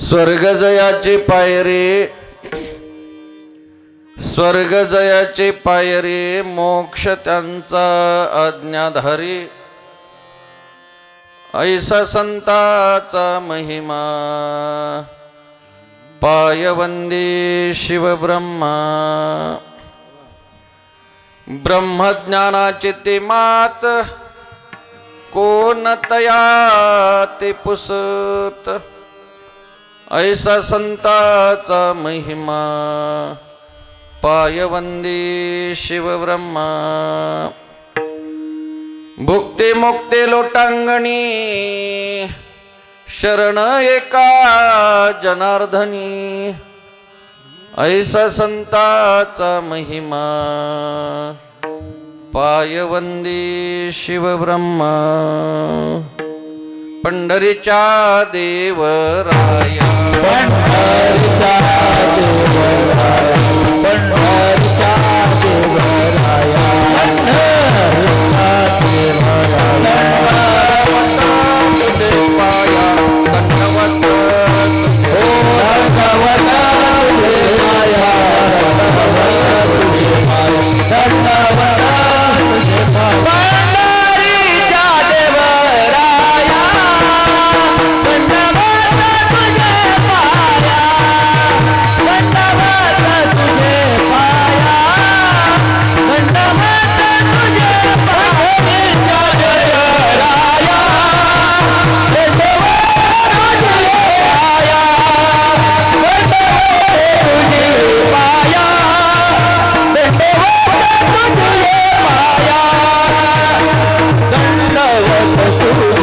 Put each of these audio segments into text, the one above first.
स्वर्ग जयाची पायरी, स्वर्ग जयाची पायरी, मोक्ष त्यांचा आज्ञाधारी. ऐसा संताचा महिमा, पायवंदी शिवब्रह्मा. ब्रह्मज्ञानाची ती मात, कोण तया ते पुसत. ऐसा संताचा महिमा, पायवंदी शिवब्रह्मा. भुक्ती मुक्ती लोटांगणी, शरण एका जनार्दनी. ऐसा संताचा महिमा, पायवंदी शिवब्रह्मा. पंढरीच्या देवराया, पंढरीच्या देवराया, पंढरीच्या देवराया, पंढरीच्या देवराया. दंडवत ओ दंडवत तुझे पाया, दंडवत तुझे पाया, दंडवत तुझे पाया. पंढरीच्या देवराया, दंडवत तुझे पाया, दंडवत तुझे पाया, दंडवत तुझे पंढरीच्या देवराया, दंडवत तुझे पाया, दंडवत तुझे पाया, दंडवत तुझे पाया, दंडवत तुझे.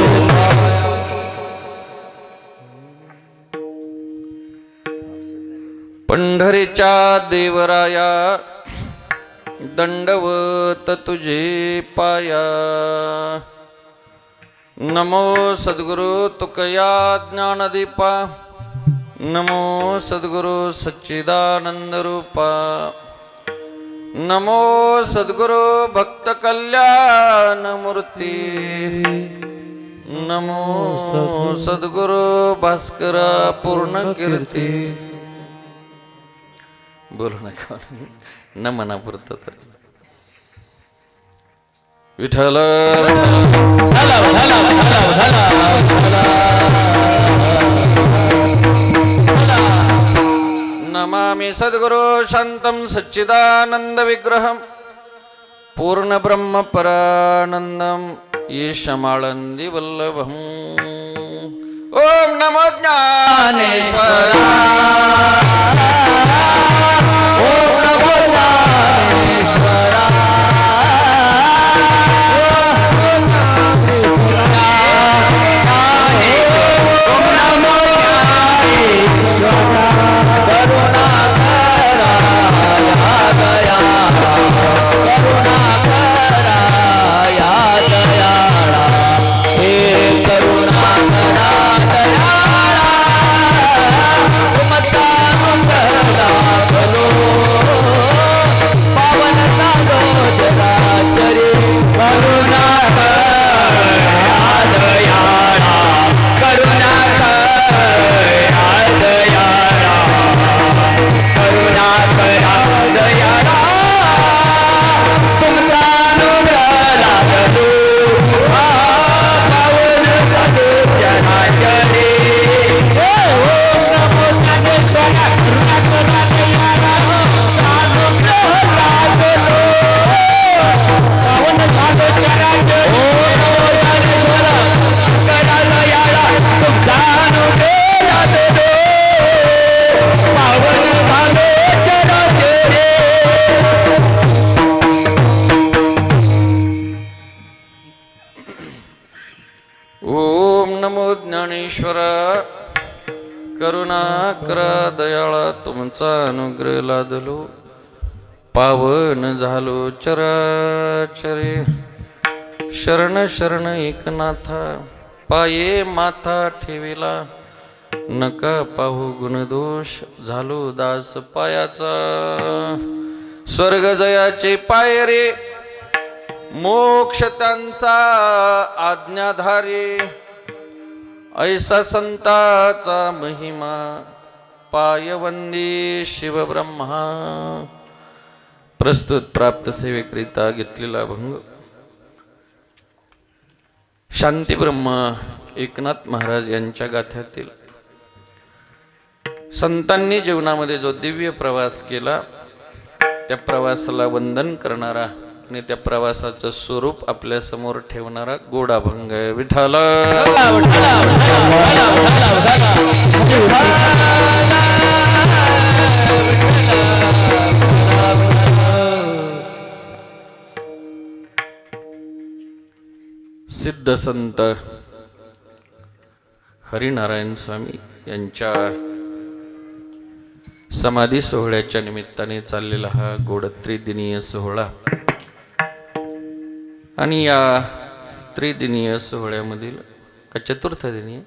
पंढरीच्या देवराया, दंडवत तुझे पाया. नमो सद्गुरु तुकया ज्ञानदीपा, नमो सद्गुरु सच्चिदानंद रूपा. नमो सद्गुरु भक्त कल्याण मूर्ती, नमो सद्गुरु भास्करा पूर्ण कीर्ती. बोलू नका न मनापुरतं तर. विठ्ठल नमामि सद्गुरु शांतं सच्चिदानंद विग्रहं, पूर्ण ब्रह्म परानंदं ईशमाळंदी वल्लभम्. ओम नमो ज्ञानेश्वरा, ओम नमो ज्ञानेश्वरा, ओम नमो ज्ञानेश्वरा. करुणा करा या दया, करुणा करा या दयाळा, हे करुणा करा दयाळा. मता मंगला बोलो, पावन साधो जगाचरी. करुणा कर या दयाळा, करुणा कर या दयाळा, करुणा करा दयाळा. तुमचा अनुग्रह लागलो, पावन साधो जगाचरी. ओम नमो ज्ञानेश्वरा, करुणा करा दयाळा. अनुग्रह लागलो, पावन साधो जगाचरी. ओम नमो ज्ञानेश्वरा, करा दयाळा. तुमचा अनुग्रह लागलो, पावन साधो जगाचरी. ओम नमो ज्ञानेश्वरा, करुणा करा दयाळा. तुमचा अनुग्रह लादलो, पावन झालो चराचरे. शरण शरण एकनाथा, पाये माथा ठेविला. नका पाहू गुणदोष, झालो दास पायाचा. स्वर्ग जयाचे पायरे, मोक्ष त्यांचा आज्ञाधारी. ऐसा संताचा महिमा पायवंदी शिवब्रह्मा. प्रस्तुत प्राप्त सेवेकरिता घेतलेला अभंग शांतीब्रह्म एकनाथ महाराज यांच्या गाथ्यातील. संतांनी जीवनामध्ये जो दिव्य प्रवास केला त्या प्रवासाला वंदन करणारा आणि त्या प्रवासाचं स्वरूप आपल्या समोर ठेवणारा गोड अभंग आहे. विठ्ठल सिद्ध संत हरिनारायण स्वामी यांच्या समाधी सोहळ्याच्या निमित्ताने चाललेला हा गोड त्रिदिनीय सोहळा आणि या त्रिदिनीय सोहळ्यामधील का चतुर्थ दिनी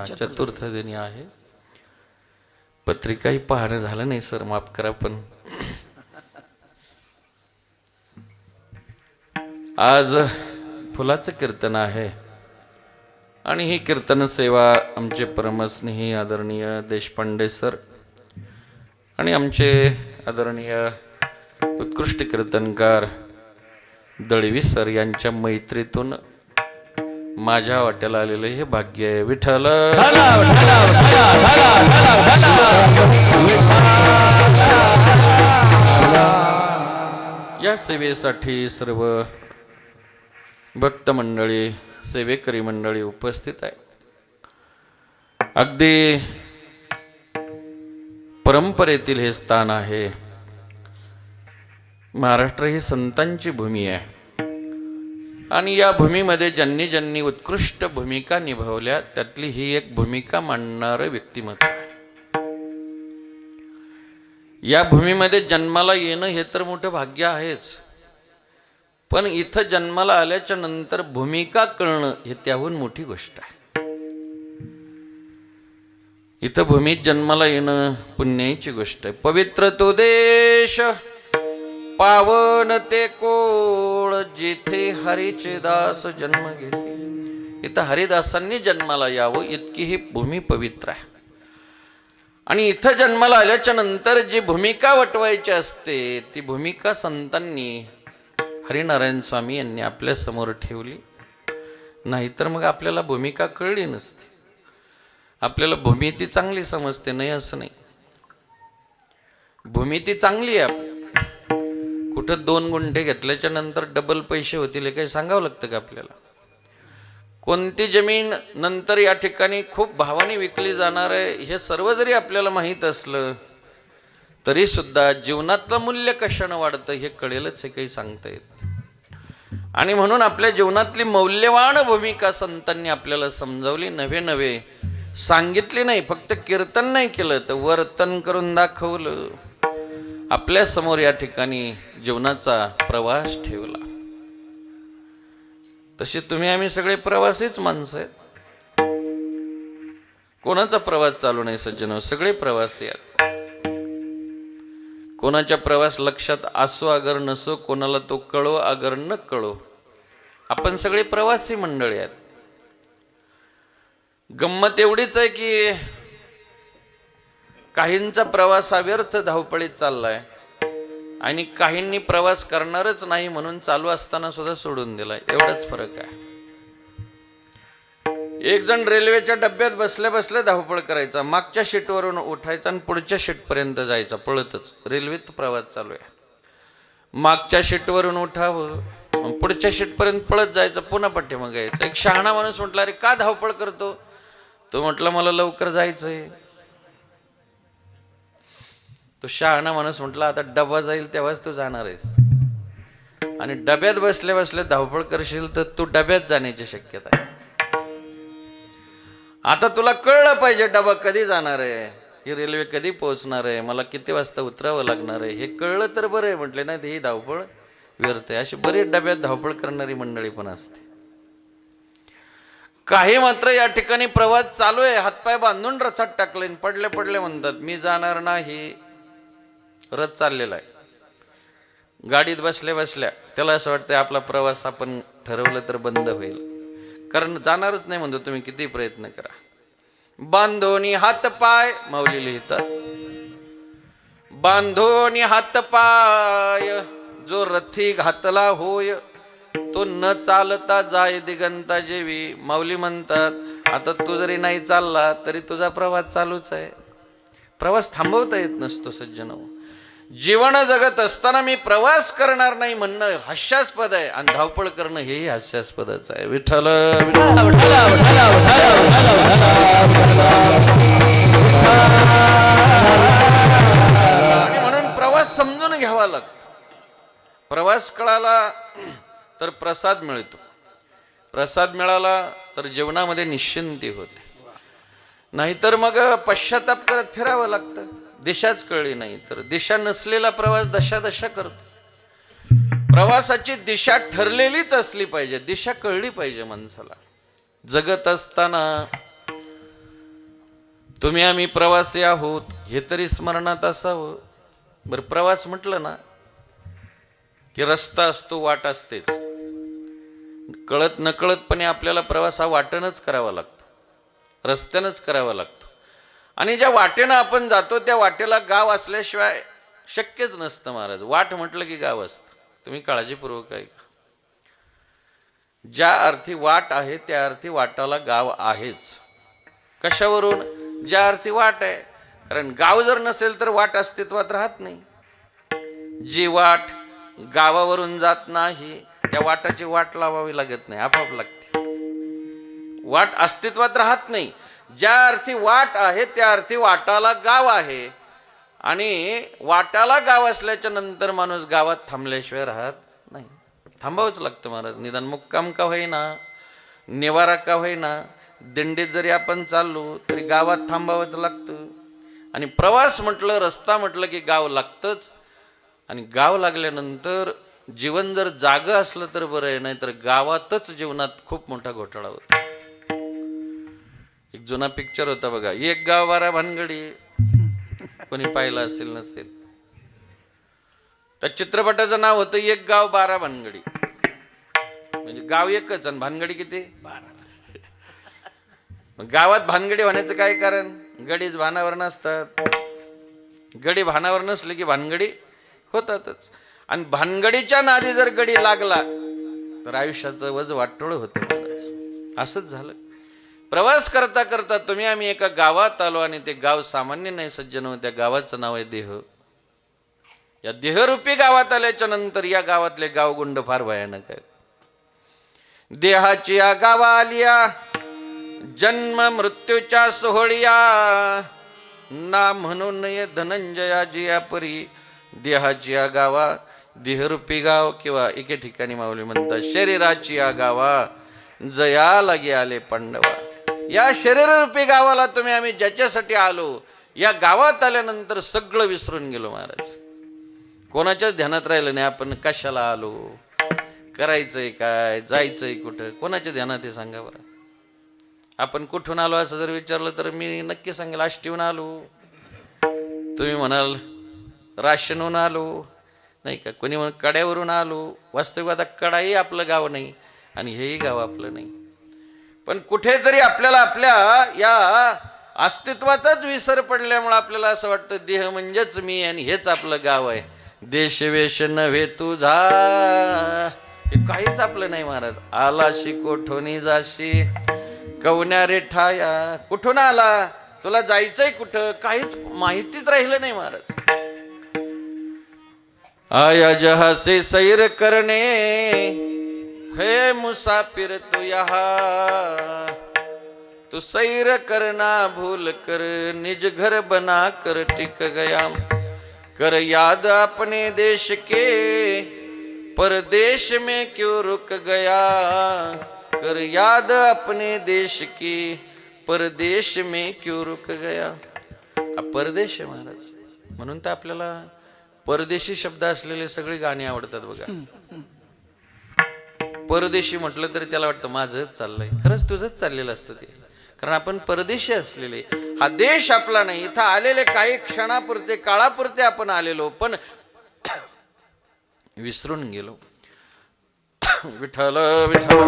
चतुर्थ दिनी आहे. पत्रिकाही पाहणं झालं नाही सर, माफ करा. पण आज फुलाचं कीर्तन आहे आणि ही कीर्तन सेवा आमचे परमस्नेही आदरणीय देशपांडे सर आणि आमचे आदरणीय उत्कृष्ट कीर्तनकार दळवी सर यांच्या मैत्रीतून माझ्या वाट्याला आलेलं हे भाग्य आहे. विठ्ठल या सेवेसाठी सर्व भक्त मंडळी सेवेकरी मंडळी उपस्थित आहे. अगदी परंपरेतील हे स्थान आहे. महाराष्ट्र ही संतांची भूमी आहे आणि या भूमीमध्ये ज्यांनी ज्यांनी उत्कृष्ट भूमिका निभावल्या त्यातली ही एक भूमिका मांडणारं व्यक्तिमत्व आहे. या भूमीमध्ये जन्माला येणं हे तर मोठं भाग्य आहेच, पण इथं जन्माला आल्याच्या नंतर भूमिका कळणं हे त्याहून मोठी गोष्ट आहे. इथं भूमीत जन्माला येणं पुण्याची गोष्ट आहे. पवित्र तो देश पावन ते कोळ जिथे हरीचे दास जन्म घेते. इथं हरिदासांनी जन्माला यावं इतकी ही भूमी पवित्र आहे. आणि इथं जन्माला आल्याच्या नंतर जी भूमिका वटवायची असते ती भूमिका संतांनी हरिनारायण स्वामी यांनी आपल्या समोर ठेवली. नाहीतर मग आपल्याला भूमिका कळली नसते. आपल्याला भूमिती चांगली समजते नाही असं नाही. भूमिती चांगली आहे. कुठं 2 गुंठे घेतल्याच्या नंतर डबल पैसे होतील हे काही सांगावं लागतं का आपल्याला? कोणती जमीन नंतर या ठिकाणी खूप भावाने विकली जाणार आहे हे सर्व जरी आपल्याला माहीत असलं तरी सुद्धा जीवनातलं मूल्य कशानं वाढतं हे कळेलच, हे काही सांगता येत. आणि म्हणून आपल्या जीवनातली मौल्यवान भूमिका संतांनी आपल्याला समजावली. नव्हे नव्हे सांगितली नाही, फक्त कीर्तन नाही केलं तर वर्तन करून दाखवलं. आपल्या समोर या ठिकाणी जीवनाचा प्रवास ठेवला. तशी तुम्ही आम्ही सगळे प्रवासीच माणसं आहेत. कोणाचा प्रवास चालू नाही सज्जनो, सगळे प्रवासी आहेत. कोणाच्या प्रवास लक्षात असो अगर नसो, कोणाला तो कळो अगर न कळो, आपण सगळे प्रवासी मंडळी आहेत. गंमत एवढीच आहे की काहींचा प्रवास हा व्यर्थ धावपळीत चाललाय आणि काहींनी प्रवास करणारच नाही म्हणून चालू असताना सुद्धा सोडून दिलाय. एवढाच फरक आहे. एक जण रेल्वेच्या डब्यात बसल्या बसल्या धावपळ करायचा, मागच्या शीटवरून उठायचा आणि पुढच्या शीटपर्यंत जायचा पळतच. रेल्वेत प्रवास चालू आहे, मागच्या शीटवरून उठावं, पुढच्या शीटपर्यंत पळत जायचं, पुन्हा पाठीमागे यायचं. एक शहाणा माणूस म्हटला, अरे का धावपळ करतो? तो म्हटला, मला लवकर जायचंय. तो शहाणा माणूस म्हटला, आता डबा जाईल तेव्हाच तू जाणार आहेस आणि डब्यात बसल्या बसल्या धावपळ करशील तर तू डब्यात जाण्याची शक्यता आहे. आता तुला कळलं पाहिजे डबा कधी जाणार आहे, ही रेल्वे कधी पोहोचणार आहे, मला किती वाजता उतरावं लागणार आहे, हे कळलं तर बरं आहे. म्हटले नाही ही धावपळ व्यर्थ आहे. अशी बरीच डब्यात धावपळ करणारी मंडळी पण असते. काही मात्र या ठिकाणी प्रवास चालू आहे, हातपाय बांधून रथात टाकले, पडले पडले म्हणतात मी जाणार नाही. रथ चाललेला आहे, गाडीत बसल्या बसल्या त्याला असं वाटतं आपला प्रवास आपण ठरवलं तर बंद होईल. कारण जाणारच नाही म्हणतो तुम्ही किती प्रयत्न करा. बांधोनी हात पाय माऊली लिहितात, बांधोनी हात पाय जो रथी घातला होय तो न चालता जाय दिगंता जेवी. माऊली म्हणतात आता तू जरी नाही चालला तरी तुझा प्रवास चालूच आहे. प्रवास थांबवता येत नसतो सज्जनो. जीवन जगत असताना मी प्रवास करणार नाही म्हणणं हास्यास्पद आहे आणि धावपळ करणं हेही हास्यास्पदच आहे. विठ्ठल आणि म्हणून प्रवास समजून घ्यावा लागतो. प्रवास कळाला तर प्रसाद मिळतो, प्रसाद मिळाला तर जीवनामध्ये निश्चिंती होते, नाहीतर मग पश्चाताप करत फिरावं लागतं. दिशाच कळली नाही तर दिशा नसलेला प्रवास दशा दशा करतो. प्रवासाची दिशा ठरलेलीच असली पाहिजे, दिशा कळली पाहिजे माणसाला. जगत असताना तुम्ही आम्ही प्रवासी आहोत हे तरी स्मरणात असावं. बरं, प्रवास म्हटलं ना की रस्ता असतो, वाट असतेच. कळत नकळतपणे आपल्याला प्रवास हा वाटेनंच करावा लागतो, रस्त्यानंच करावा लागतो. आणि ज्या वाटेनं आपण जातो त्या वाटेला गाव असल्याशिवाय शक्यच नसतं महाराज. वाट म्हटलं की गाव असतं. तुम्ही काळजीपूर्वक ऐका. ज्या अर्थी वाट आहे त्या अर्थी वाटाला गाव आहेच. कशावरून? ज्या अर्थी वाट आहे. कारण गाव जर नसेल तर वाट अस्तित्वात राहत नाही. जी वाट गावावरून जात नाही त्या वाटाची वाट लावावी लागत नाही, आपोआप लागते. वाट अस्तित्वात राहत नाही. ज्या अर्थी वाट आहे त्या अर्थी वाटाला गाव आहे. आणि वाटाला गाव असल्याच्या नंतर माणूस गावात थांबल्याशिवाय राहत नाही. थांबावंच लागतं महाराज. निदान मुक्काम का होईना, निवारा का होईना, दिंडीत जरी आपण चाललो तरी गावात थांबावंच लागतं. आणि प्रवास म्हटलं, रस्ता म्हटलं की गाव लागतंच. आणि गाव लागल्यानंतर जीवन जर जागं असलं तर बरं आहे, नाही तर गावातच जीवनात खूप मोठा घोटाळा होता. एक जुना पिक्चर होता बघा, एक गाव 12 भानगडी. कोणी पाहिलं असेल नसेल. त्या चित्रपटाचं नाव होतं एक गाव 12 भानगडी. म्हणजे गाव एकच आणि भानगडी किती? 12. मग गावात भानगडी होण्याचं काय कारण? गडीच भानावर नसतात. गडी भानावर नसले की भानगडी होतातच. आणि भानगडीच्या नादी जर गडी लागला तर आयुष्याचं वज वाटोळं होतं. असंच झालं. प्रवास करता करता तुम्ही आम्ही एका गावात आलो आणि ते गाव सामान्य नाही सज्जनो. त्या गावाचं नाव आहे देह. या देहरूपी गावात आल्याच्या नंतर या गावातले गावगुंड फार भयानक आहेत. देहाची या गावा आलिया जन्म मृत्यूच्या सोहळिया ना म्हणून नये धनंजया जिया परी. देहाची या गावा, देहरूपी गाव किंवा एके ठिकाणी माऊली म्हणतात शरीराची या गावा जया लागे आले पांडवा. या शरीररूपी गावाला तुम्ही आम्ही ज्याच्यासाठी आलो, या गावात आल्यानंतर सगळं विसरून गेलो महाराज. कोणाच्याच ध्यानात राहिलं नाही आपण कशाला आलो, करायचंय काय, जायचंय कुठं, कोणाच्या ध्यानात हे सांगा बरं. आपण कुठून आलो असं जर विचारलं तर मी नक्की सांगेल आष्टीहून आलो. तुम्ही म्हणाल राशनहून आलो, नाही का. कोणी म्हण कड्यावरून आलो. वास्तविक आता कडाही आपलं गाव नाही आणि हेही गाव आपलं नाही. पण कुठेतरी आपल्याला आपल्या या अस्तित्वाचाच विसर पडल्यामुळे आपल्याला असं वाटतं देह म्हणजेच मी आणि हेच आपलं गाव आहे. देश वेश नव्हे तुझा हे काहीच आपलं नाही महाराज. आलाशी कोठोनी जाशी कवण्या रे ठाया. कुठून आला, तुला जायचंय कुठं, काहीच माहितीच राहिलं नाही महाराज. आया जहां से सैर करने है मुसाफिर तू यहाँ. तू सैर करना भूल कर निज घर बना कर टिक गया. कर याद अपने देश के परदेश में क्यों रुक गया. कर याद अपने देश की परदेश में क्यों रुक गया. हा परदेश आहे महाराज. म्हणून तर आपल्याला परदेशी शब्द असलेले सगळे गाणी आवडतात बघा. परदेशी म्हटलं तरी त्याला वाटतं माझंच चाललंय. खरंच तुझंच चाललेलं असतं ते. कारण आपण परदेशी असलेले, हा देश आपला नाही. इथं आलेले काही क्षणापुरते काळापुरते आपण आलेलो पण विसरून गेलो. विठ्ठल विठ्ठल.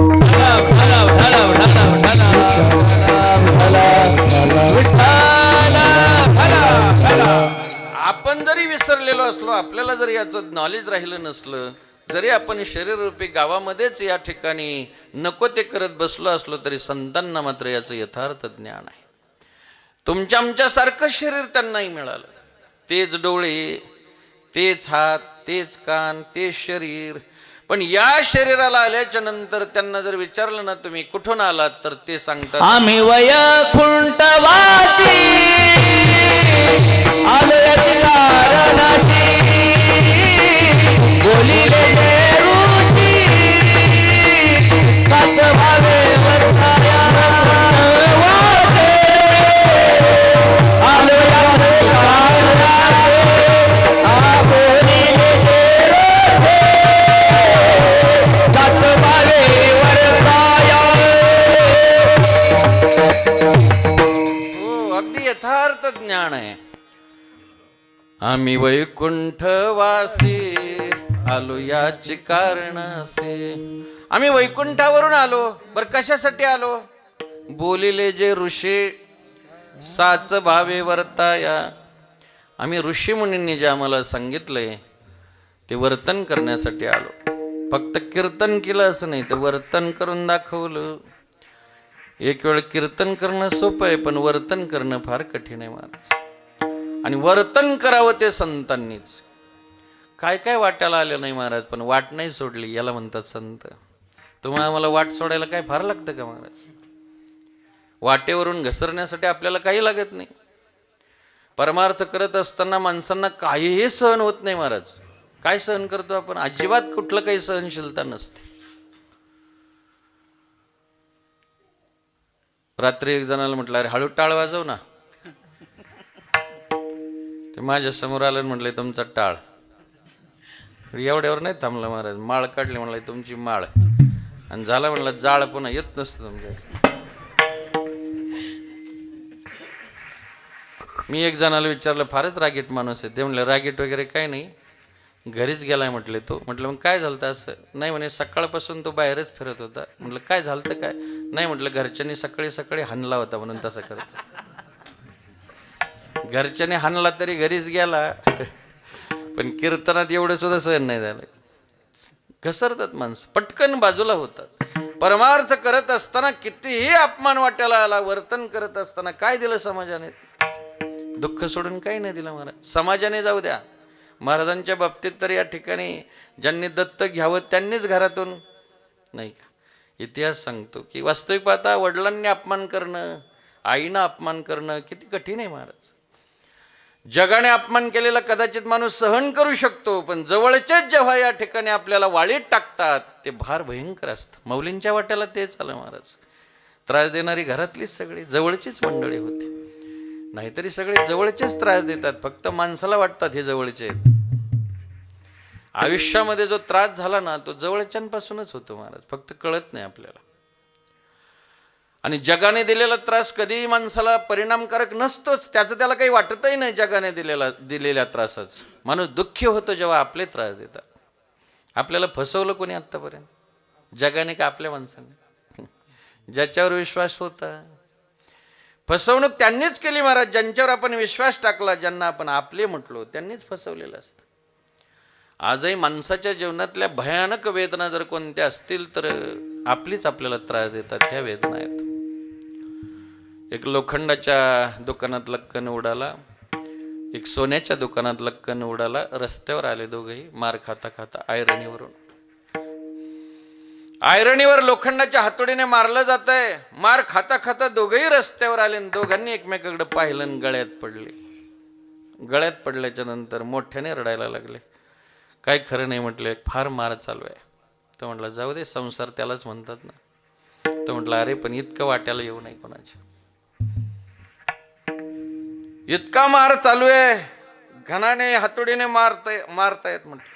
आपण जरी विसरलेलो असलो, आपल्याला जरी याचं नॉलेज राहिलं नसलं, जरी आपण शरीररूपी गावामध्येच या ठिकाणी नको ते करत बसलो असलो, तरी संतांना मात्र याचं यथार्थ ज्ञान आहे. तुमच्या आमच्यासारखं शरीर त्यांनाही मिळालं. तेच डोळे, तेच हात, तेच कान, तेच शरीर. पण या शरीराला आल्याच्या नंतर त्यांना जर विचारलं ना तुम्ही कुठून आलात, तर ते सांगतात आम्ही वैकुंठवासी आलो कारणाशी बोलिले देऊची कात भावे वर्ताया वासे आलो कारणाशी बोलिले देऊची कात भावे वर्ताया. हो, अगदी यथार्थ ज्ञान आहे. आम्ही वैकुंठवासी आलो याची कारणासे. आम्ही वैकुंठावरून आलो. बर कशासाठी आलो? बोलिले जे ऋषी साच भावे वर्ताया. आम्ही ऋषी मुनींनी जे आम्हाला सांगितलंय ते वर्तन करण्यासाठी आलो. फक्त कीर्तन केलं असं नाही, तर वर्तन करून दाखवलं. एक वेळ कीर्तन करणं सोपं आहे, पण वर्तन करणं फार कठीण आहे महाराज. आणि वर्तन करावं ते संतांनीच. काय काय वाट्याला आलं नाही महाराज, पण वाट नाही सोडली, याला म्हणतात संत. तुम्हाला मला वाट सोडायला काय फार लागतं का महाराज? वाटेवरून घसरण्यासाठी आपल्याला काही लागत नाही. परमार्थ करत असताना माणसांना काहीही सहन होत नाही महाराज. काय सहन करतो आपण? अजिबात कुठलं काही सहनशीलता नसते. रात्री एक जणाला म्हटलं, अरे हळू टाळ वाजव ना. ते माझ्या समोर आलं म्हटलंय तुमचा टाळ. एवढ्यावर नाही थांबला महाराज. माळ काढली म्हणलं तुमची माळ. आणि झाला म्हणलं जाळ, पुन्हा येत नसतं तुमच्या. मी एक जणाला विचारलं, फारच रागीट माणूस आहे. ते म्हणलं रागीट वगैरे काय नाही, घरीच गेलाय म्हटले तो. म्हटलं मग काय झालं असं? नाही म्हणे सकाळपासून तो बाहेरच फिरत होता. म्हटलं काय झालं काय? नाही म्हटलं घरच्यांनी सकाळी सकाळी हाणला होता म्हणून तसं करत. घरच्याने हाणला तरी घरीच गेला, पण कीर्तनात एवढं सुद्धा सहन नाही झालं. घसरतात माणसं, पटकन बाजूला होतात. परमार्थ करत असताना कितीही अपमान वाट्याला आला, वर्तन करत असताना काय दिलं समाजाने? दुःख सोडून काही नाही दिलं महाराज. समाजाने जाऊ द्या, महाराजांच्या बाबतीत तर या ठिकाणी ज्यांनी दत्तक घ्यावं त्यांनीच घरातून नाही का. इतिहास सांगतो की वास्तविक पाहता वडिलांनी अपमान करणं, आईनं अपमान करणं किती कठीण आहे महाराज. जगाने अपमान केलेला कदाचित माणूस सहन करू शकतो, पण जवळचेच जेव्हा या ठिकाणी आपल्याला वाळीत टाकतात ते फार भयंकर असतं. मौलींच्या वाट्याला तेच आलं महाराज. त्रास देणारी घरातलीच सगळी जवळचीच मंडळी होती. नाहीतरी सगळे जवळचेच त्रास देतात, फक्त माणसाला वाटतात हे जवळचे आहेत. आयुष्यामध्ये जो त्रास झाला ना तो जवळच्यांपासूनच होतो महाराज, फक्त कळत नाही आपल्याला. आणि जगाने दिलेला त्रास कधीही माणसाला परिणामकारक नसतोच. त्याचं त्याला काही वाटतही नाही. जगाने दिलेल्या त्रासाच माणूस दुःखी होतो जेव्हा आपले त्रास देतात. आपल्याला फसवलं कोणी आत्तापर्यंत? जगाने का आपल्या माणसाने? ज्याच्यावर विश्वास होता. फसवणूक त्यांनीच केली महाराज. ज्यांच्यावर आपण विश्वास टाकला, ज्यांना आपण आपले म्हटलो, त्यांनीच फसवलेलं असतं. आजही माणसाच्या जीवनातल्या भयानक वेदना जर कोणत्या असतील तर आपलीच आपल्याला त्रास देतात. ह्या वेदना आहेत. एक लोखंडाच्या दुकानात लक्कन उडाला, एक सोन्याच्या दुकानात लक्कन उडाला. रस्त्यावर आले दोघेही मार खाता खाता. आयरणीवर लोखंडाच्या हातोडीने मारलं जात आहे. मार खाता खाता दोघेही रस्त्यावर आले. दोघांनी एकमेकाकडे पाहिलं आणि गळ्यात पडले. गळ्यात पडल्याच्या नंतर मोठ्याने रडायला लागले. काय खरं नाही म्हटलं, फार मार चालू आहे. तो म्हटलं जाऊ दे, संसार त्यालाच म्हणतात ना. तो म्हटलं अरे पण इतकं वाट्याला येऊ नये कोणाच्या. इतका मार चालू आहे, घणाने हातोडीने मारतायत म्हटलं.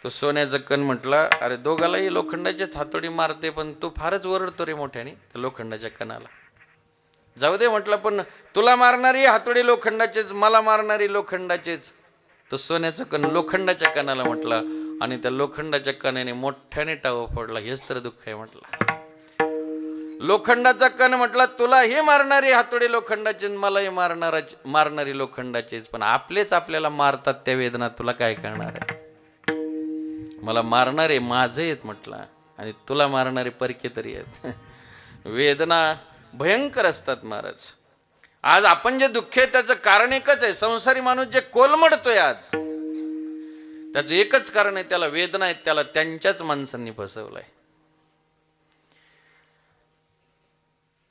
तो सोन्याचं कण म्हटलं अरे दोघालाही लोखंडाचीच हातोडी मारते, पण तू फारच ओरडतो रे मोठ्याने त्या लोखंडाच्या कणाला. जाऊ दे म्हटलं, पण तुला मारणारी हातोडी लोखंडाचीच, मला मारणारी लोखंडाचीच. तो सोन्याचं कण लोखंडाच्या कणाला म्हटला आणि त्या लोखंडाच्या कण्याने मोठ्याने टाव फोडला. हेच तर दुःख आहे म्हटलं. लोखंडाचा कण म्हटला तुला हे मारणारी हातोडी लोखंडाची, मलाही मारणारी लोखंडाचीच, पण आपलेच आपल्याला मारतात त्या वेदना तुला काय करणार आहे. मला मारणारे माझे आहेत म्हटलं, आणि तुला मारणारे परके तरी आहेत. वेदना भयंकर असतात महाराज. आज आपण जे दुःख आहे त्याचं कारण एकच आहे. संसारी माणूस जे कोलमडतोय आज, त्याचं एकच कारण आहे, त्याला वेदना आहेत, त्याला त्यांच्याच माणसांनी फसवलंय.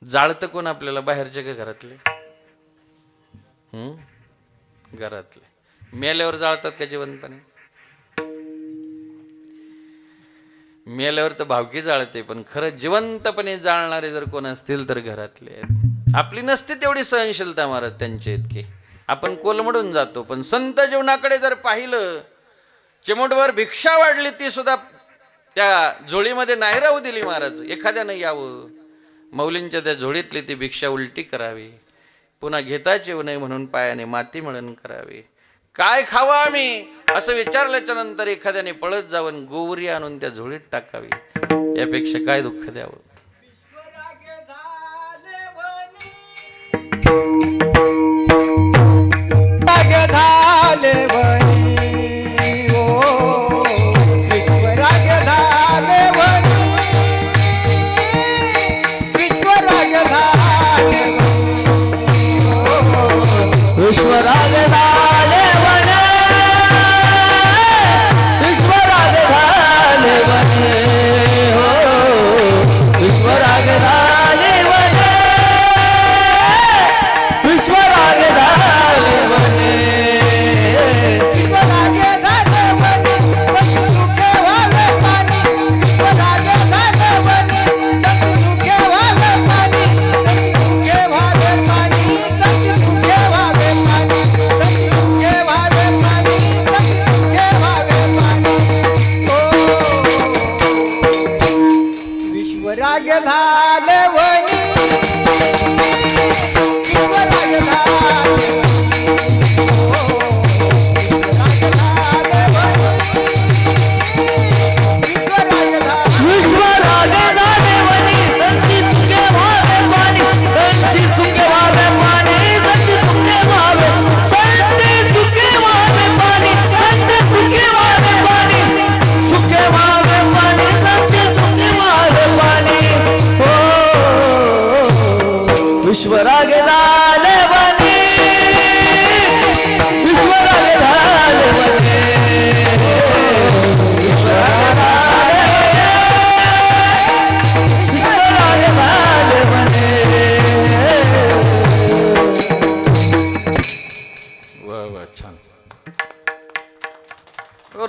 जाळतं कोण आपल्याला, बाहेरचे का घरातले? घरातले. मेल्यावर जाळतात का जिवंतपणे? मेल्यावर तर भावकी जाळते, पण खरं जिवंतपणे जाळणारे जर कोण असतील तर घरातले आहेत. आपली नसते तेवढी सहनशीलता महाराज त्यांच्या इतकी. आपण कोलमडून जातो. पण संत जीवनाकडे जर पाहिलं, चिमूटभर भिक्षा वाढली ती सुद्धा त्या झोळीमध्ये नाही राहू दिली महाराज. एखाद्यानं यावं, मौलींच्या त्या झोळीतली ती भिक्षा उलटी करावी, पुन्हा घेताच येऊ नये म्हणून पायाने माती मळण करावी. काय खावं आम्ही असं विचारल्याच्या नंतर एखाद्याने पळत जावं, गोवरी आणून त्या झोळीत टाकावी. यापेक्षा काय दुःख द्यावं.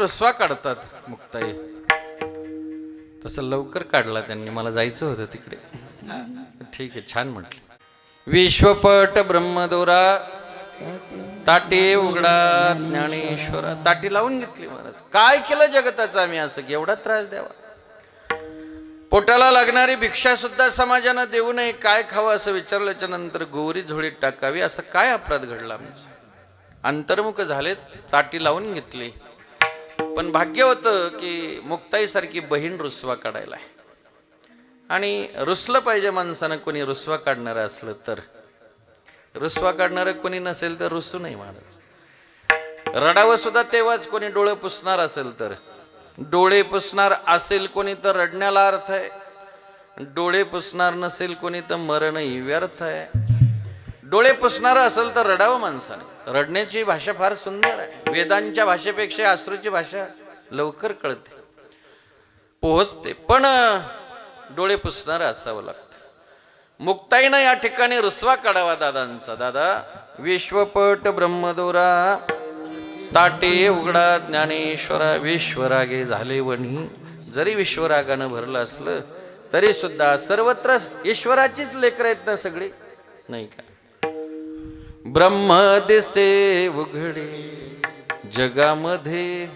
रस्वा काढतात मुक्ताई. तसं लवकर काढला त्यांनी, मला जायचं होतं तिकडे. ठीक आहे, छान म्हटलं. विश्वपट ब्रह्मदोरा ताटे उघडा ज्ञानेश्वरा. ताटी लावून घेतली महाराज. काय केलं जगताचं आम्ही असं की एवढा त्रास द्यावा. पोटाला लागणारी भिक्षा सुद्धा समाजानं देऊ नये, काय खावं असं विचारल्याच्या नंतर गोवरी झोळीत टाकावी, असं काय अपराध घडला आमचा. अंतर्मुख झालेत, ताटी लावून घेतली. पण भाग्य होतं की मुक्ताईसारखी बहीण रुसवा काढायला आहे. आणि रुसलं पाहिजे माणसानं. कोणी रुसवा काढणारं असलं तर. रुसवा काढणारं कोणी नसेल तर रुसू नाही महाराज. रडावं सुद्धा तेव्हाच कोणी डोळे पुसणार असेल तर. डोळे पुसणार असेल कोणी तर रडण्याला अर्थ आहे. डोळे पुसणार नसेल कोणी तर मरणही व्यर्थ आहे. डोळे पुसणार असेल तर रडावं माणसाने. रडण्याची भाषा फार सुंदर आहे. वेदांच्या भाषेपेक्षा अश्रूची भाषा लवकर कळते, पोहोचते. पण डोळे पुसणारं असावं लागतं. मुक्ताईनं या ठिकाणी रुसवा काढावा दादांचा. दादा विश्वपट ब्रह्मदोरा ताटे उघडा ज्ञानेश्वरा. विश्वरागे झाले वणी. जरी विश्वरागानं भरलं असलं तरी सुद्धा सर्वत्र ईश्वराचीच लेकरं आहेत ना सगळी, नाही का. ब्रह्म दिसे उघडे जगामध्ये,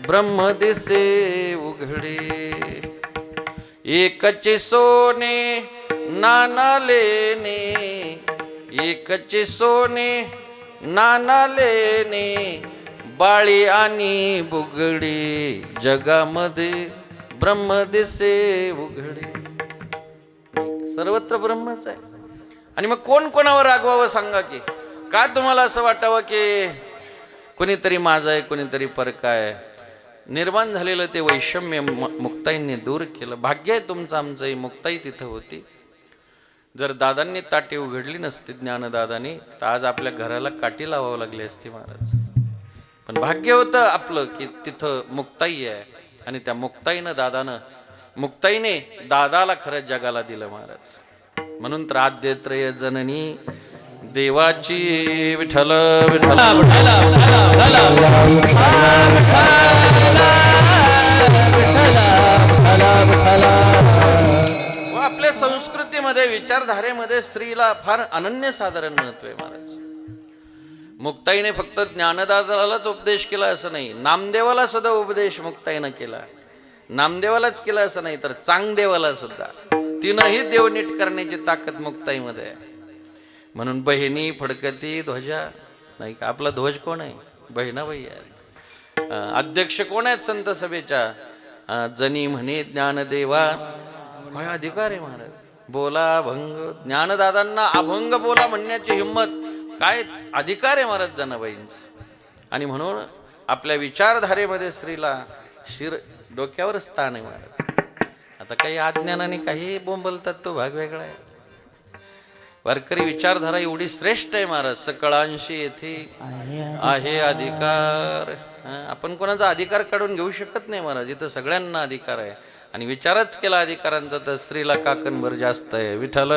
ब्रह्म दिसे उघडे. एकचे सोने नाना लेने, एकचे सोने नाना लेने. बाळी आणि बुगडी जगामध्ये ब्रह्म दिसे उघडे. सर्वत्र ब्रह्मच आहे. आणि मग कोण कोणावर रागवावं सांगा की? का तुम्हाला असं वाटावं की कोणीतरी माझं आहे कोणीतरी परका आहे? निर्माण झालेलं ते वैषम्य मुक्ताईंनी दूर केलं. भाग्य आहे तुमचं आमचंही, मुक्ताई तिथं होती. जर दादांनी ताटी उघडली नसती, ज्ञानदादांनी, तर आज आपल्या घराला काठी लावावं लागली असती महाराज. पण भाग्य होतं आपलं की तिथं मुक्ताई आहे. आणि त्या मुक्ताईने दादाला खरं जगाला दिलं महाराज. म्हणून तर आद्यत्रय जननी देवाची विठ्ठल विठ्ठल. व आपल्या संस्कृतीमध्ये विचारधारेमध्ये स्त्रीला फार अनन्यसाधारण महत्व आहे महाराज. मुक्ताईने फक्त ज्ञानदादालाच उपदेश केला असं नाही, नामदेवाला सुद्धा उपदेश मुक्ताईनं केला. नामदेवालाच केला असं नाही तर चांगदेवाला सुद्धा. तीनही देव नीट करण्याची ताकद मुक्ताईमध्ये आहे. म्हणून बहिणी फडकती ध्वजा नाही का? आपला ध्वज कोण आहे? बहिणाबाई आहेत. अध्यक्ष कोण आहेत संत सभेच्या? जनी म्हणे ज्ञानदेवा. काय अधिकार आहे महाराज? बोला भंग. ज्ञानदादांना अभंग बोला म्हणण्याची हिंमत, काय अधिकार आहे महाराज जनाबाईंचा. आणि म्हणून आपल्या विचारधारेमध्ये स्त्रीला डोक्यावर स्थान आहे महाराज. आता काही अज्ञानाने काही बोंबलतात, तो भाग वेगळा आहे. वारकरी विचारधारा एवढी श्रेष्ठ आहे महाराज. सकळांशी येथे आहे अधिकार. आपण कोणाचा अधिकार काढून घेऊ शकत नाही महाराज. इथं सगळ्यांना अधिकार आहे. आणि विचारच केला अधिकारांचा तर स्त्रीला काकणभर जास्त आहे. विठ्ठल.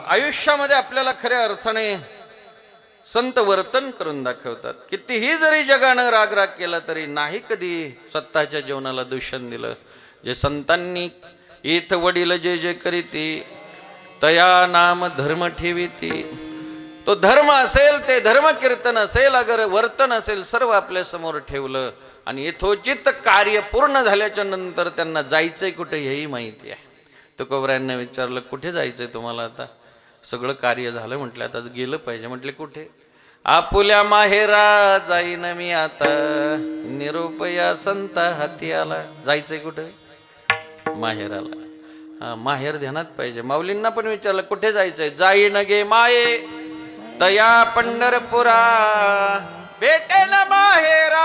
आयुष्यामध्ये आपल्याला खऱ्या अर्थाने संत वर्तन करून दाखवतात. कितीही जरी जगानं राग केला तरी नाही कधी स्वतःच्या जीवनाला दूषण दिलं. जे संतांनी इथ वडील जे जे करीती तया नाम धर्म ठेवीती. तो धर्म असेल, ते धर्म कीर्तन असेल, अगर वर्तन असेल, सर्व आपल्या समोर ठेवलं. आणि यथोचित कार्य पूर्ण झाल्याच्या नंतर त्यांना जायचंय कुठे हेही माहिती आहे. तुकोबरायांना विचारलं, कुठे जायचंय तुम्हाला आता? सगळं कार्य झालं म्हटलं, आता गेलं पाहिजे. म्हटले कुठे? आपुल्या माहेरा जाईन मी आता, निरोपया संत हाती आला. जायचंय कुठे? माहेराला. माहेर ध्यानात पाहिजे. माऊलींना पण विचारलं, कुठे जायचंय? जाईन गे माये तया पंढरपुरा, भेटे ना माहेरा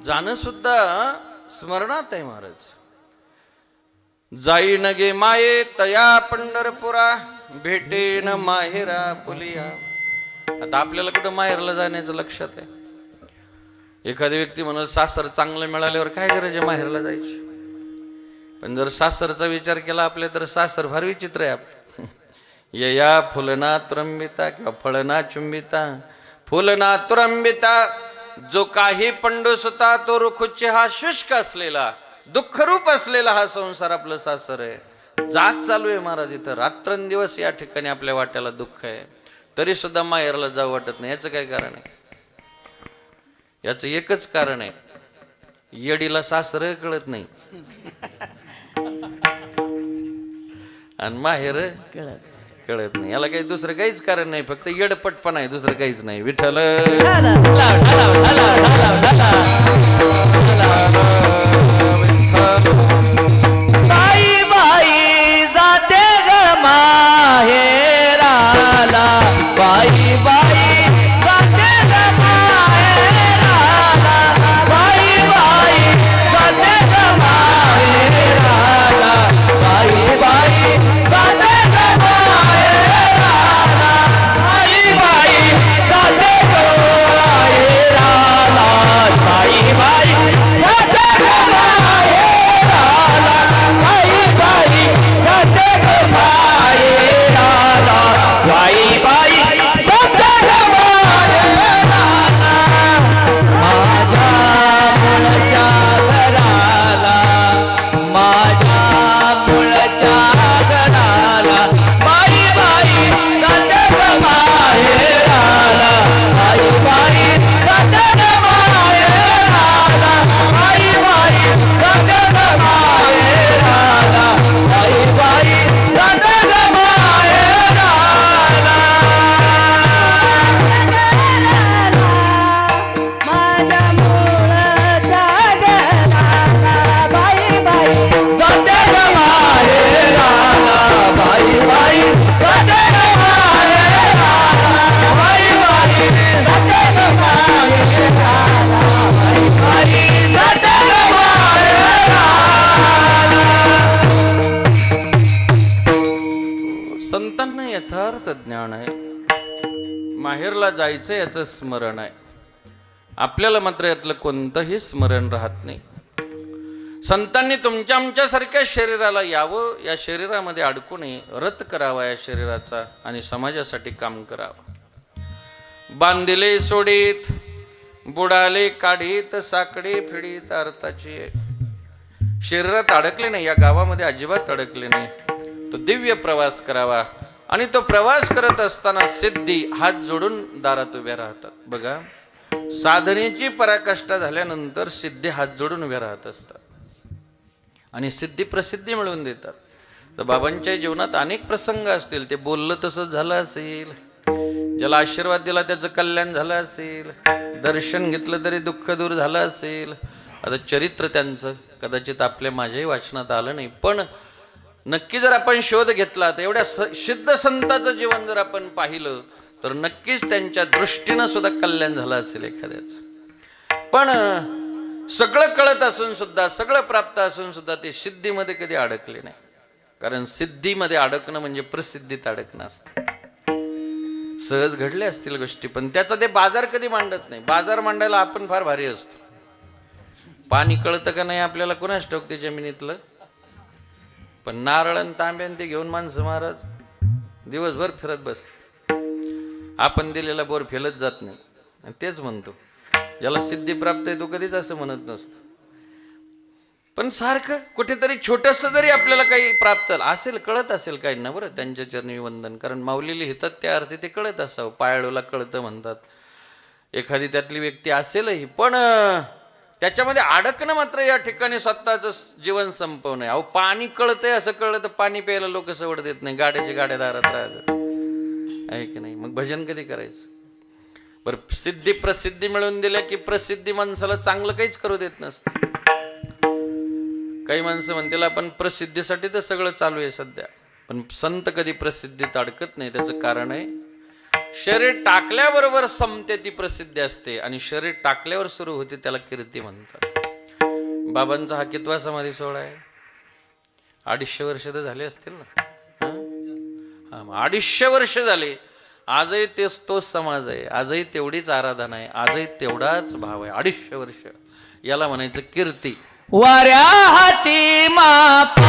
जाणं सुद्धा स्मरणात आहे महाराज. जाईन गे माये तया पंढरपुरा, भेटेन माहेरा पुलिया. आता आपल्याला कुठं माहेरला जाण्याचं लक्षात आहे? एखादी व्यक्ती म्हणून सासर चांगलं मिळाल्यावर काय गरज आहे माहेरला जायची? पण जर सासरचा विचार केला आपल्या तर सासर फार विचित्र आहे. यया फुलना तुरंबिता किंवा फळना चुंबिता. फुलना तुरंबिता, जो काही पंडूसुता तो रुखुच्चे हा शुष्क असलेला दुःखरूप असलेला हा संसार आपलं सासर आहे. जात चालू आहे महाराज. इथं रात्रंदिवस या ठिकाणी आपल्या वाट्याला दुःख आहे, तरी सुद्धा माहेरला जाऊ वाटत नाही. याचं काय कारण आहे? याचं एकच कारण आहे, येडीला सासर कळत नाही आणि माहेर कळत नाही. याला काही दुसरं काहीच कारण नाही, फक्त येडपटपणा आहे, दुसरं काहीच नाही. विठ्ठल. साई बाई जाते ग माहेराला, बाई बाई जाते ग माहेराला. पंढरपूरला जायचं याचं स्मरण आहे. आपल्याला मात्र यातलं कोणतंही स्मरण राहत नाही. संतांनी तुमच्या आमच्यासारख्या शरीराला यावं, या शरीरामध्ये अडकू नये, रथ करावा या शरीराचा आणि समाजासाठी काम करावं. बांधिले सोडीत बुडाले काढीत साकडे फिडीत अर्थाची. शरीरात अडकले नाही, या गावामध्ये अजिबात अडकले नाही. तो दिव्य प्रवास करावा आणि तो प्रवास करत असताना सिद्धी हात जोडून दारात उभ्या राहतात. बघा, साधनेची पराकाष्ठा झाल्यानंतर सिद्धी हात जोडून उभ्या राहत असतात आणि सिद्धी प्रसिद्धी मिळवून देतात. तर बाबांच्या जीवनात अनेक प्रसंग असतील. ते बोललं तसंच झालं असेल, ज्याला आशीर्वाद दिला त्याचं कल्याण झालं असेल, दर्शन घेतलं तरी दुःख दूर झालं असेल. आता चरित्र त्यांचं कदाचित आपल्या माझ्याही वाचनात आलं नाही, पण नक्की जर आपण शोध घेतला तर एवढ्या सिद्ध संताचं जीवन जर आपण पाहिलं तर नक्कीच त्यांच्या दृष्टीनं सुद्धा कल्याण झालं असेल एखाद्याचं. पण सगळं कळत असून सुद्धा, सगळं प्राप्त असून सुद्धा ते सिद्धीमध्ये कधी अडकले नाही. कारण सिद्धीमध्ये अडकणं म्हणजे प्रसिद्धीत अडकणं असतं. सहज घडले असतील गोष्टी, पण त्याचा ते बाजार कधी मांडत नाही. बाजार मांडायला आपण फार भारी असतो. पाणी कळतं का नाही आपल्याला कोणाच ठाऊक ते जमिनीतलं, पण नारळन तांब्यान ते घेऊन माणसं महाराज दिवसभर फिरत बसते. आपण दिलेला बोर फेलत जात नाही. आणि तेच म्हणतो, ज्याला सिद्धी प्राप्त आहे तो कधीच असं म्हणत नसतो. पण सारखं कुठेतरी छोटंसं जरी आपल्याला काही प्राप्त असेल, कळत असेल काही ना, बरं, त्यांच्या चरणी वंदन. कारण माऊली लिहितात त्या अर्थी ते कळत असावं. पायाळूला कळतं म्हणतात. एखादी त्यातली व्यक्ती असेलही, पण त्याच्यामध्ये अडकणं मात्र या ठिकाणी स्वतःचं जीवन संपवणं आहे. अहो, पाणी कळतंय असं कळलं तर पाणी प्यायला लोक सवड देत नाही, गाड्याच्या गाड्या दारात राहतात, आहे की नाही? मग भजन कधी करायचं? बरं, सिद्धी प्रसिद्धी मिळवून दिल्या की प्रसिद्धी माणसाला चांगलं काहीच करू देत नसते. काही माणसं म्हणतील आपण प्रसिद्धीसाठी तर सगळं चालू आहे सध्या, पण संत कधी प्रसिद्धीत अडकत नाही. त्याचं कारण आहे, शरीर टाकल्याबरोबर संपते ती प्रसिद्धी असते आणि शरीर टाकल्यावर सुरू होते त्याला कीर्ती म्हणतात. बाबांचा हा कितवा समाधी सोहळा आहे? 250 वर्ष तर झाले असतील ना. 250 वर्ष झाले. आजही तेच तोच समाज आहे, आजही तेवढीच आराधना आहे, आजही तेवढाच भाव आहे. 250 वर्ष याला म्हणायचं कीर्ती. वाऱ्या हाती माप,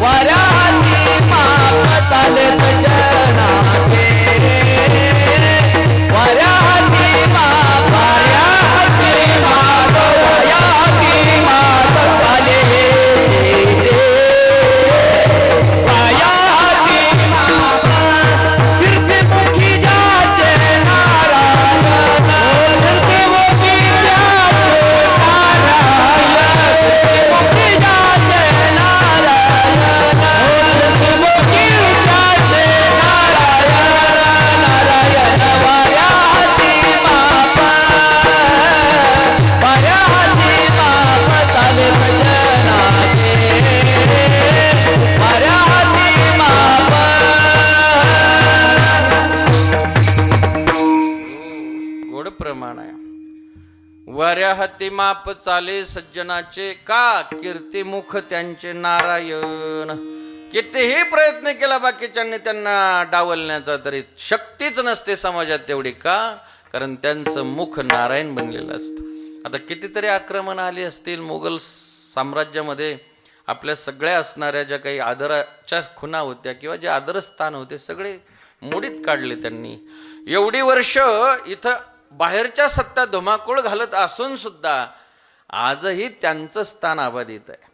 वाऱ्या हाती माप चाले सजनाचे, वाऱ्या हाती माप, वाऱ्या हाती माप, वाऱ्या हाती माप चाले, वाऱ्या हाती माप कीर्तिमुखी जाचे नारायण, कीर्तिमुखी जाचे वाऱ्या हाती माप चाले सज्जनाचे, का कीर्तिमुख त्यांचे नारायण. कितीही प्रयत्न केला बाकीच्यांनी त्यांना डावलण्याचा तरी शक्तीच नसते समाजात तेवढी. का? कारण त्यांचं मुख नारायण बनलेलं असतं. आता कितीतरी आक्रमण आली असतील मुघल साम्राज्यामध्ये, आपल्या सगळ्या असणाऱ्या ज्या काही आदराच्या खुणा होत्या किंवा जे आदरस्थान होते सगळे मोडीत काढले त्यांनी. एवढी वर्ष इथं बाहेरच्या सत्ता धुमाकूळ घालत असून सुद्धा आजही त्यांचं स्थान अबाधित आहे.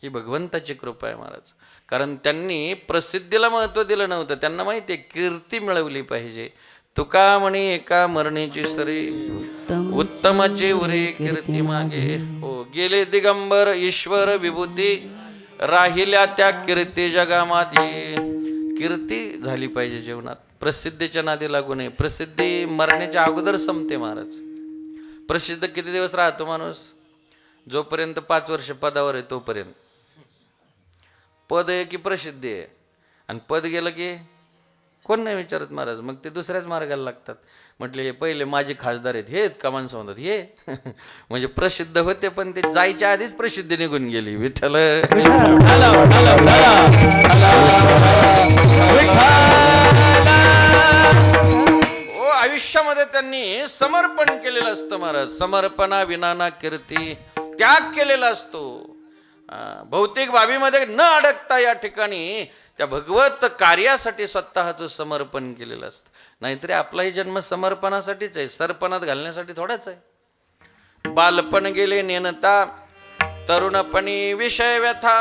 ही भगवंताची कृपा आहे महाराज. कारण त्यांनी प्रसिद्धीला महत्त्व दिलं नव्हतं. त्यांना माहिती आहे कीर्ती मिळवली पाहिजे. तुका म्हणे एका मरणीची सरी, उत्तमाची उरे कीर्ती मागे. हो, गेले दिगंबर ईश्वर विभूती, राहिल्या त्या कीर्ती जगामाती. कीर्ती झाली पाहिजे जीवनात. प्रसिद्धीच्या नादी लागू नये. प्रसिद्धी मरण्याच्या अगोदर संपते महाराज. प्रसिद्ध किती दिवस राहतो माणूस? जोपर्यंत 5 वर्ष पदावर आहे तोपर्यंत. पद आहे की प्रसिद्धी आहे, आणि पद गेलं की कोण नाही विचारत महाराज. मग ते दुसऱ्याच मार्गाला लागतात. म्हटले पहिले माझे खासदार आहेत, हे का माणसं म्हणतात हे म्हणजे प्रसिद्ध होते, पण ते जायच्या आधीच प्रसिद्धी निघून गेली. विठ्ठल आयुष्यामध्ये त्यांनी समर्पण केलेलं असतं महाराज. समर्पणा विनाना कीर्ती, त्याग केलेला असतो. भौतिक बाबीमध्ये न अडकता या ठिकाणी त्या भगवत कार्यासाठी स्वतःचं समर्पण केलेलं असतं. नाहीतरी आपलाही जन्म समर्पणासाठीच आहे, सरपणात घालण्यासाठी थोडाच आहे. बालपण गेले नेनता, तरुणपणी विषय व्यथा,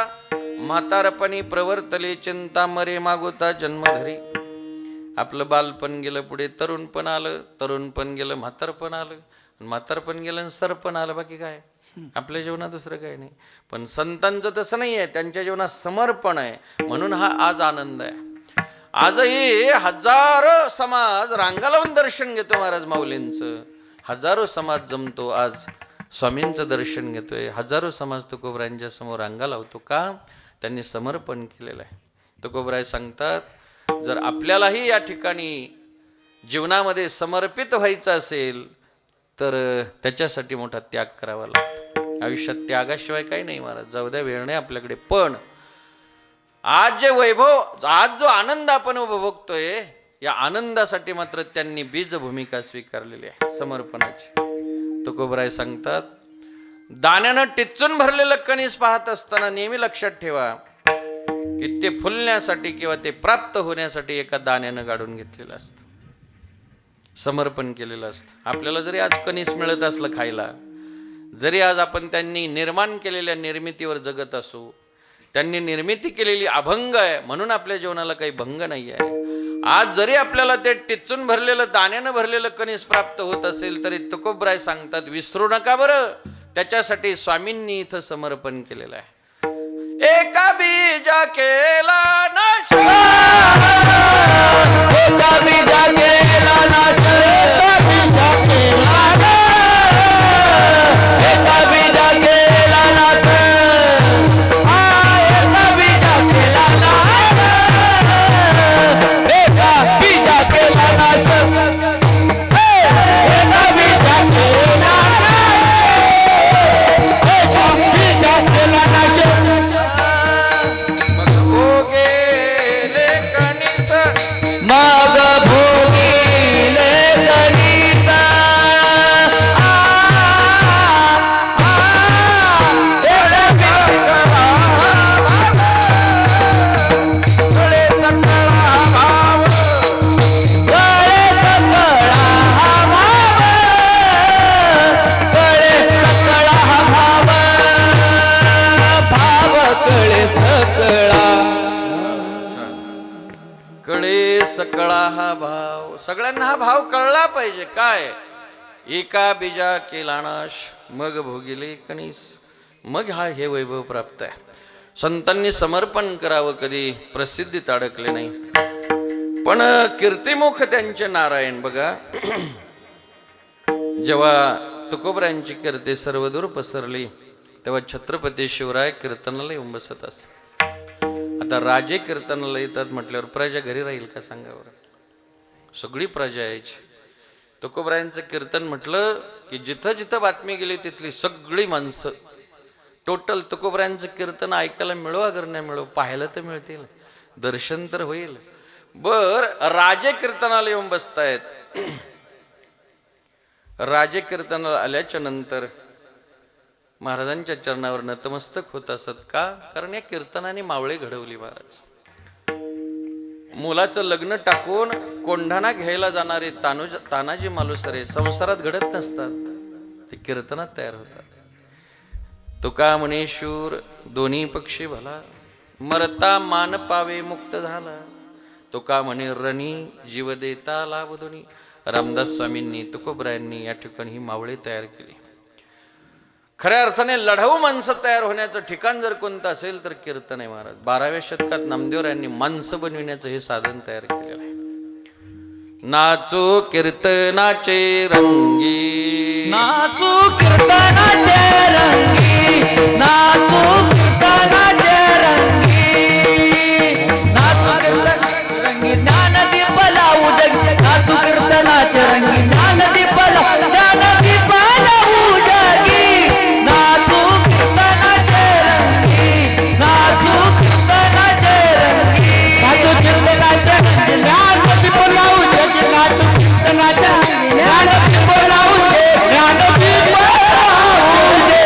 म्हातारपणी प्रवर्तली चिंता, मरे मागोता जन्मधरी. आपलं बालपण गेलं, पुढे तरुणपण आलं, तरुणपण गेलं, म्हातारपण आलं, म्हातारपण गेलं आणि सरपण आलं. बाकी काय आपल्या जीवनात दुसरं काही नाही. पण संतांचं तसं नाही आहे, त्यांच्या जीवनात समर्पण आहे. म्हणून हा आज आनंद आहे. आजही हजारो समाज रांगा लावून दर्शन घेतो महाराज माऊलींचं. हजारो समाज जमतो आज स्वामींचं दर्शन घेतोय. हजारो समाज तुकोबरायांच्या समोर रांगा लावतो. का? त्यांनी समर्पण केलेलं आहे. तुकोबराय सांगतात, जर आपल्यालाही या ठिकाणी जीवनामध्ये समर्पित व्हायचं असेल तर त्याच्यासाठी मोठा त्याग करावा लागतो. आयुष्यात त्यागाशिवाय काही नाही महाराज. जाऊ द्या, वेळ नाही आपल्याकडे. पण आज जे वैभव, आज जो आनंद आपण उपभोगतोय, या आनंदासाठी मात्र त्यांनी बीज भूमिका स्वीकारलेली आहे समर्पणाची. तुकोबराय सांगतात, दाण्यानं टिच्चून भरलेलं कणीस पाहत असताना नेहमी लक्षात ठेवा की ते फुलण्यासाठी किंवा ते प्राप्त होण्यासाठी एका दाण्यानं गाडून घेतलेलं असतं, समर्पण केलेलं असतं. आपल्याला जरी आज कणीस मिळत असलं खायला, जरी आज आपण त्यांनी निर्माण केलेल्या निर्मितीवर जगत असू, त्यांनी निर्मिती केलेली अभंग आहे म्हणून आपल्या जीवनाला काही भंग नाही आहे. आज जरी आपल्याला ते टिच्चून भरलेलं, दाण्यानं भरलेलं कणीस प्राप्त होत असेल तरी तुकोबराय सांगतात, विसरू नका बरं, त्याच्यासाठी स्वामींनी इथं समर्पण केलेलं आहे. एका बीजा केला नाश, एका बीजा केला नाश, एका बीजा केला नाश, एका बीजा केला नाश, एका बीजा केला नाश, एका बीजा केला नाश, एका बीजा केला नाश. मग भोगीले कणीसा, कळे सकळा हा भाव. सगळ्यांना हा भाव कळला पाहिजे. काय? एका बीजा केला नाश, मग भोगिले कणीस. मग हे वैभव प्राप्त आहे. संतांनी समर्पण करावं, कधी प्रसिद्धीत अडकले नाही. पण कीर्तिमुख त्यांचे नारायण बघा. जेव्हा तुकोबरायांची कीर्ती सर्वदूर पसरली तेव्हा छत्रपती शिवराय कीर्तनाला येऊन बसत असत. आता राजे कीर्तनाला येतात म्हटल्यावर प्रजा घरी राहील का सांगा बरं? सगळी प्रजा यायची. तुकोबरायांचं कीर्तन म्हटलं की जिथं जिथं बातमी गेली तिथली सगळी माणसं टोटल तुकोबरायांचं कीर्तन ऐकायला मिळो अगर नाही मिळो, पाहायला तर मिळतील, दर्शन तर होईल. राजे कीर्तनाला येऊन बसतायत. राजे कीर्तनाला आल्याच्या नंतर महाराजांच्या चरणावर नतमस्तक होत असत. का? कारण या कीर्तनाने मावळे घडवली महाराज. मुलाचं लग्न टाकून कोंढाणा घ्यायला जाणारे तानाजी मालुसरे संसारात घडत नसतात, ते कीर्तनात तयार होतात. तुका म्हणे शूर दोन्ही पक्षी भला, मरता मान पावे मुक्त झाला. तुका म्हणे रणी जीव देता लाभ दोन्ही. रामदास स्वामींनी, तुकोबरायांनी या ठिकाणी ही मावळे तयार केली. खऱ्या अर्थाने लढाऊ माणसं तयार होण्याचं ठिकाण जर कोणतं असेल तर कीर्तन आहे महाराज. 12व्या शतकात नामदेवरायांनी माणसं बनविण्याचं हे साधन तयार केलेलं आहे. नाचो कीर्तनाचे रंगी, नाचू कीर्तनाचे रंगी, नाचू कीर्तनाचे रंगी, नाचू कीर्तनाचे रंगी, ज्ञानदीप लावू जगी, नाचू कीर्तनाचे रंगी, ज्ञानदीप लावू, ज्ञानदीप लावू जगी, नाचू कीर्तनाचे रंगी, नाचू कीर्तनाचे रंगी, नाचू कीर्तनाचे रंगी, ज्ञानदीप लावू जगी, नाचू कीर्तनाचे रंगी, ज्ञानदीप लावून दे ज्ञानदीप लावून दे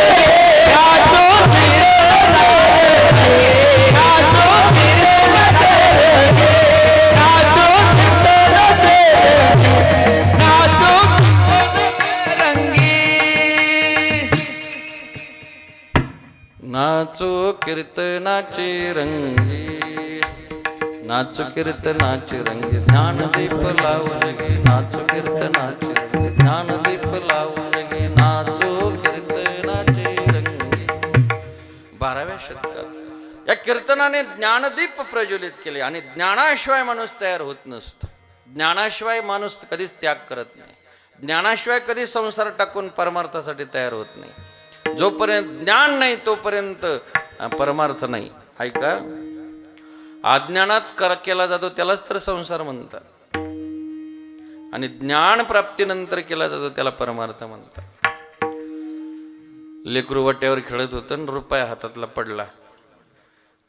राजो फिरला राजो फिरला राजो फिरला राजो रंगी नाचो कीर्तनाचे रंगी नाचो कीर्तनाचे रंगी ज्ञानदीप लावू लगे नाचो कीर्तनाचे रंगी ज्ञानदीप लावू लगे नाचो कीर्तनाचे रंगी 12व्या शतकात या कीर्तनाने ज्ञानदीप प्रज्वलित केले आणि ज्ञानाशिवाय माणूस तयार होत नसतो. ज्ञानाशिवाय माणूस कधीच त्याग करत नाही. ज्ञानाशिवाय कधी संसार टाकून परमार्थासाठी तयार होत नाही. जोपर्यंत ज्ञान नाही तोपर्यंत परमार्थ नाही. ऐका, अज्ञानात केला जातो त्यालाच तर संसार म्हणतात आणि ज्ञान प्राप्तीनंतर केला जातो त्याला परमार्थ म्हणतात. लेकरू वाट्यावर खेळत होतं आणि रुपया हातातला पडला.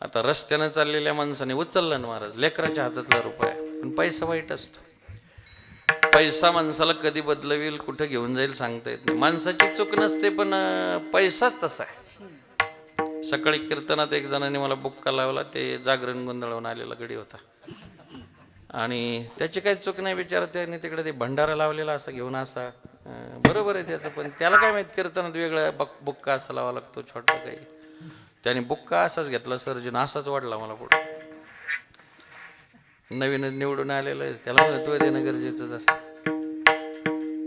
आता रस्त्यानं चाललेल्या माणसाने उचलला ना महाराज लेकराच्या हातातला रुपया. पण पैसा वाईट असतो. पैसा माणसाला कधी बदलवेल कुठं घेऊन जाईल सांगता येत नाही. माणसाची चूक नसते पण पैसाच तसा आहे. सकाळी कीर्तनात एक जणाने मला बुक्का लावला. ते जागरण गोंधळून आलेला गडी होता आणि त्याची काही चूक नाही बिचारा. त्याने तिकडे ते भंडारा लावलेला असा घेऊन असा बरोबर आहे त्याचं. पण त्याला काय माहित कीर्तनात वेगळा बुक्का असा लावा लागतो छोटा काही. त्याने बुक्का असाच घेतला सर्जन असाच वाढला मला पुढे. नवीनच निवडून आलेलं आहे त्याला महत्व देणं गरजेचंच असतं.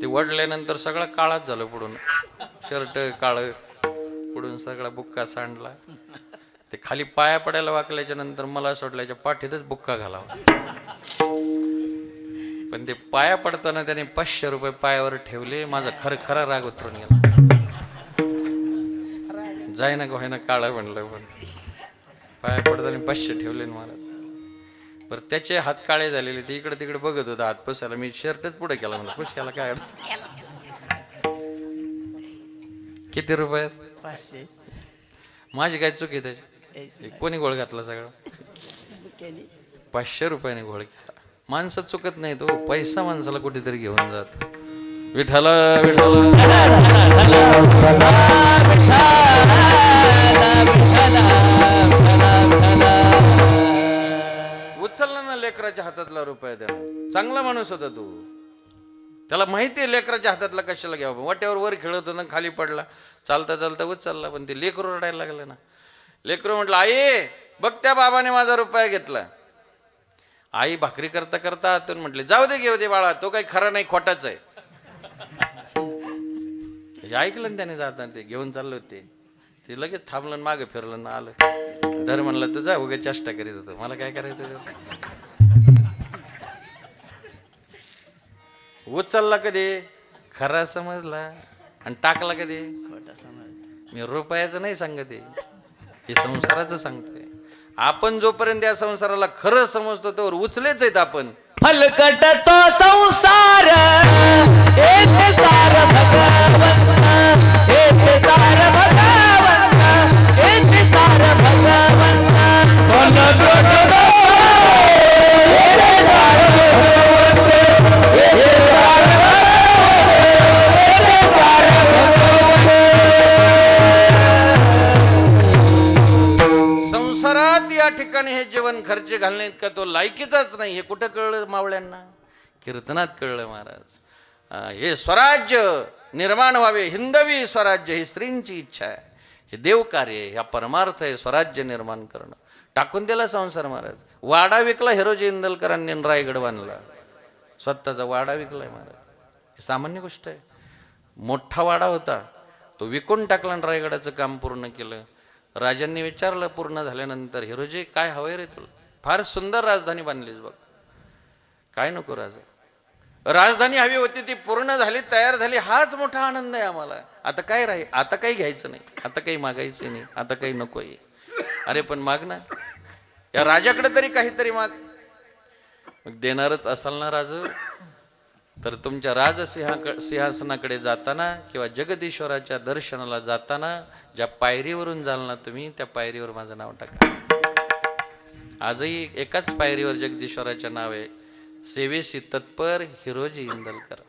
ते वडल्यानंतर सगळा काळाच झालं. पुढून शर्ट काळं पुढून सगळा बुक्का सांडला. ते खाली पाया पडायला वाकल्याच्या नंतर मला सोडल्याच्या पाठीतच बुक्का घालावा. पण ते पाया पडताना त्याने 500 रुपये पायावर ठेवले. माझा खरा राग उतरून गेला. जाय ना गोहायना काळा म्हणलं पण पाया पडताना 500 ठेवले मला. बरं त्याचे हात काळे झालेले. ते इकडे तिकडे बघत होता हात पुसायला. मी शर्टच पुढे केला म्हणलं पुसायला काय अडचण. किती रुपयात? 500. माझी काय चुकी त्याची. कोणी घोळ घातला सगळं? 500 रुपयाने घोळ केला. माणसं चुकत नाही तो पैसा माणसाला कुठेतरी घेऊन जातो. विठाला विठाला उचलला ना लेकराच्या हातातला रुपया. त्याला चांगला माणूस होता तू. त्याला माहिती आहे लेकराच्या हातातला कशाला घ्यावा. वाट्यावर वर खेळत होता खाली पडला. चालता चालता उचलला. पण ते लेकरू रडायला लागलं ना. लेकरू म्हटलं आई बघ त्या बाबाने माझा रुपया घेतला. आई भाकरी करता करता हातून म्हटले जाऊ दे घेऊ दे बाळा तो काही खरा नाही खोटाच आहे. हे ऐकलं ना त्याने जाताना. ते घेऊन चालले होते. ते लगेच थांबलं मागे फिरलं ना आलं. धर म्हणलं तर जा उगा चेष्टा करीत होतं. मला काय करायचं. उचलला कधी खरा समजला आणि टाकला कधी खोटा समज. मी रुपयाचं नाही सांगत आहे हे संसाराचं सांगतोय. आपण जोपर्यंत या संसाराला खरं समजतो तोवर उचलेच आहेत आपण. फलकट तो संसार एक सार भगवंत एक सार भगवंत एक सार भगवंत संसारात या ठिकाणी हे जीवन खर्च घालणे इतका तो लायकीचाच नाही. हे कुठं कळलं मावळ्यांना? कीर्तनात कळलं महाराज. हे स्वराज्य निर्माण व्हावे. हिंदवी स्वराज्य ही स्त्रींची इच्छा आहे. हे देव कार्य आहे. हा परमार्थ आहे स्वराज्य निर्माण करणं. टाकून दिला संसार महाराज. वाडा विकला हिरोजी इंदलकरांनी रायगड बांधला. स्वतःचा वाडा विकलाय महाराज. हे सामान्य गोष्ट आहे. मोठा वाडा होता तो विकून टाकला आणि रायगडाचं काम पूर्ण केलं. राजांनी विचारलं पूर्ण झाल्यानंतर हिरोजी काय हवंय रे तुला? फार सुंदर राजधानी बांधलीस बघ. काय नको राजा. राजधानी हवी होती ती पूर्ण झाली तयार झाली हाच मोठा आनंद आहे आम्हाला. आता काय राहील? आता काही घ्यायचं नाही. आता काही मागायचं नाही. आता काही नको आहे. अरे पण माग ना या राजाकडे तरी काहीतरी माग. मग देणारच असाल ना राज तर तुमच्या सिंहासनाकडे जाताना किंवा जगदीश्वराच्या दर्शनाला जाताना ज्या पायरीवरून जाल ना तुम्ही त्या पायरीवर माझं नाव टाका. आजही एकाच पायरीवर जगदीश्वराचे नाव आहे. सेवेशी तत्पर हिरोजी इंदलकर.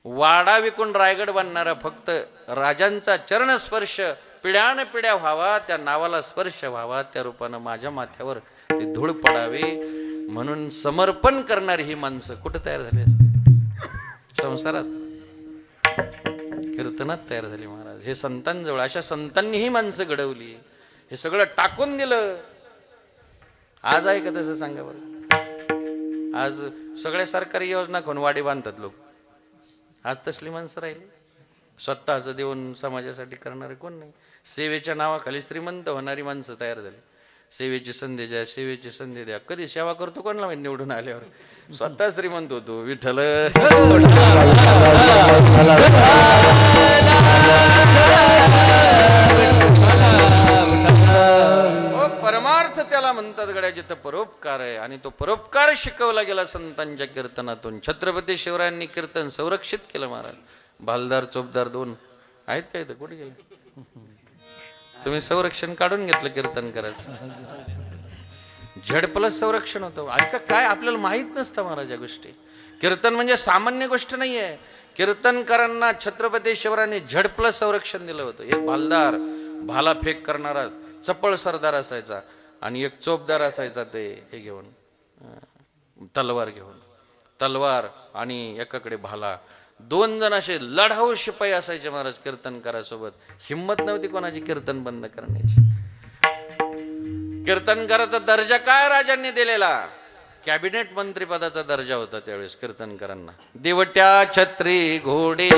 वाडा विकून रायगड बांधणारा फक्त राजांचा चरणस्पर्श पिढ्यान पिढ्या व्हावा, त्या नावाला स्पर्श व्हावा, त्या रूपानं माझ्या माथ्यावर ती धूळ पडावी म्हणून समर्पण करणारी ही माणसं कुठं तयार झाली असते? संसारात, कीर्तनात तयार झाली महाराज. हे संतांजवळ, अशा संतांनी ही माणसं घडवली. हे सगळं टाकून दिलं. आज आहे का तसं? सांगा बरं. आज सगळ्या सरकारी योजना कोण वाडी बांधतात लोक. आज तसली माणसं राहिली. स्वतःचं देऊन समाजासाठी करणारे कोण नाही. सेवेच्या नावाखाली श्रीमंत होणारी माणसं तयार झाली. सेवेची संधी द्या, सेवेची संधी द्या. कधी सेवा करतो कोणाला माहिती? निवडून आल्यावर स्वतः श्रीमंत होतो. विठ्ठल परमार्थ त्याला म्हणतात गड्या, जिथं परोपकार आहे. आणि तो परोपकार शिकवला गेला संतांच्या कीर्तनातून. छत्रपती शिवरायांनी कीर्तन संरक्षित केलं महाराज. भालदार चोपदार दोन आहेत काय? तर कुठे गेले? तुम्ही संरक्षण काढून घेतलं कीर्तन करायचं. झडपलस संरक्षण होतं. ऐका, काय आपल्याला माहित नसतं महाराज या गोष्टी. कीर्तन म्हणजे सामान्य गोष्ट नाहीये. कीर्तनकारांना छत्रपती शिवरायांनी झडपलस संरक्षण दिलं होतं. एक भालदार, भाला फेक करणारा चपळ सरदार असायचा, आणि एक चोपदार असायचा, ते हे घेऊन तलवार घेऊन, तलवार आणि एकाकडे भाला. दोन जण असे लढाऊ शिपाई असायचे महाराज कीर्तनकारासोबत. हिंमत नव्हती कोणाची कीर्तन बंद करण्याची. कीर्तनकाराचा दर्जा काय राजांनी दिलेला? कॅबिनेट मंत्रीपदाचा दर्जा होता त्यावेळेस कीर्तनकारांना. देवट्या छत्री घोडे,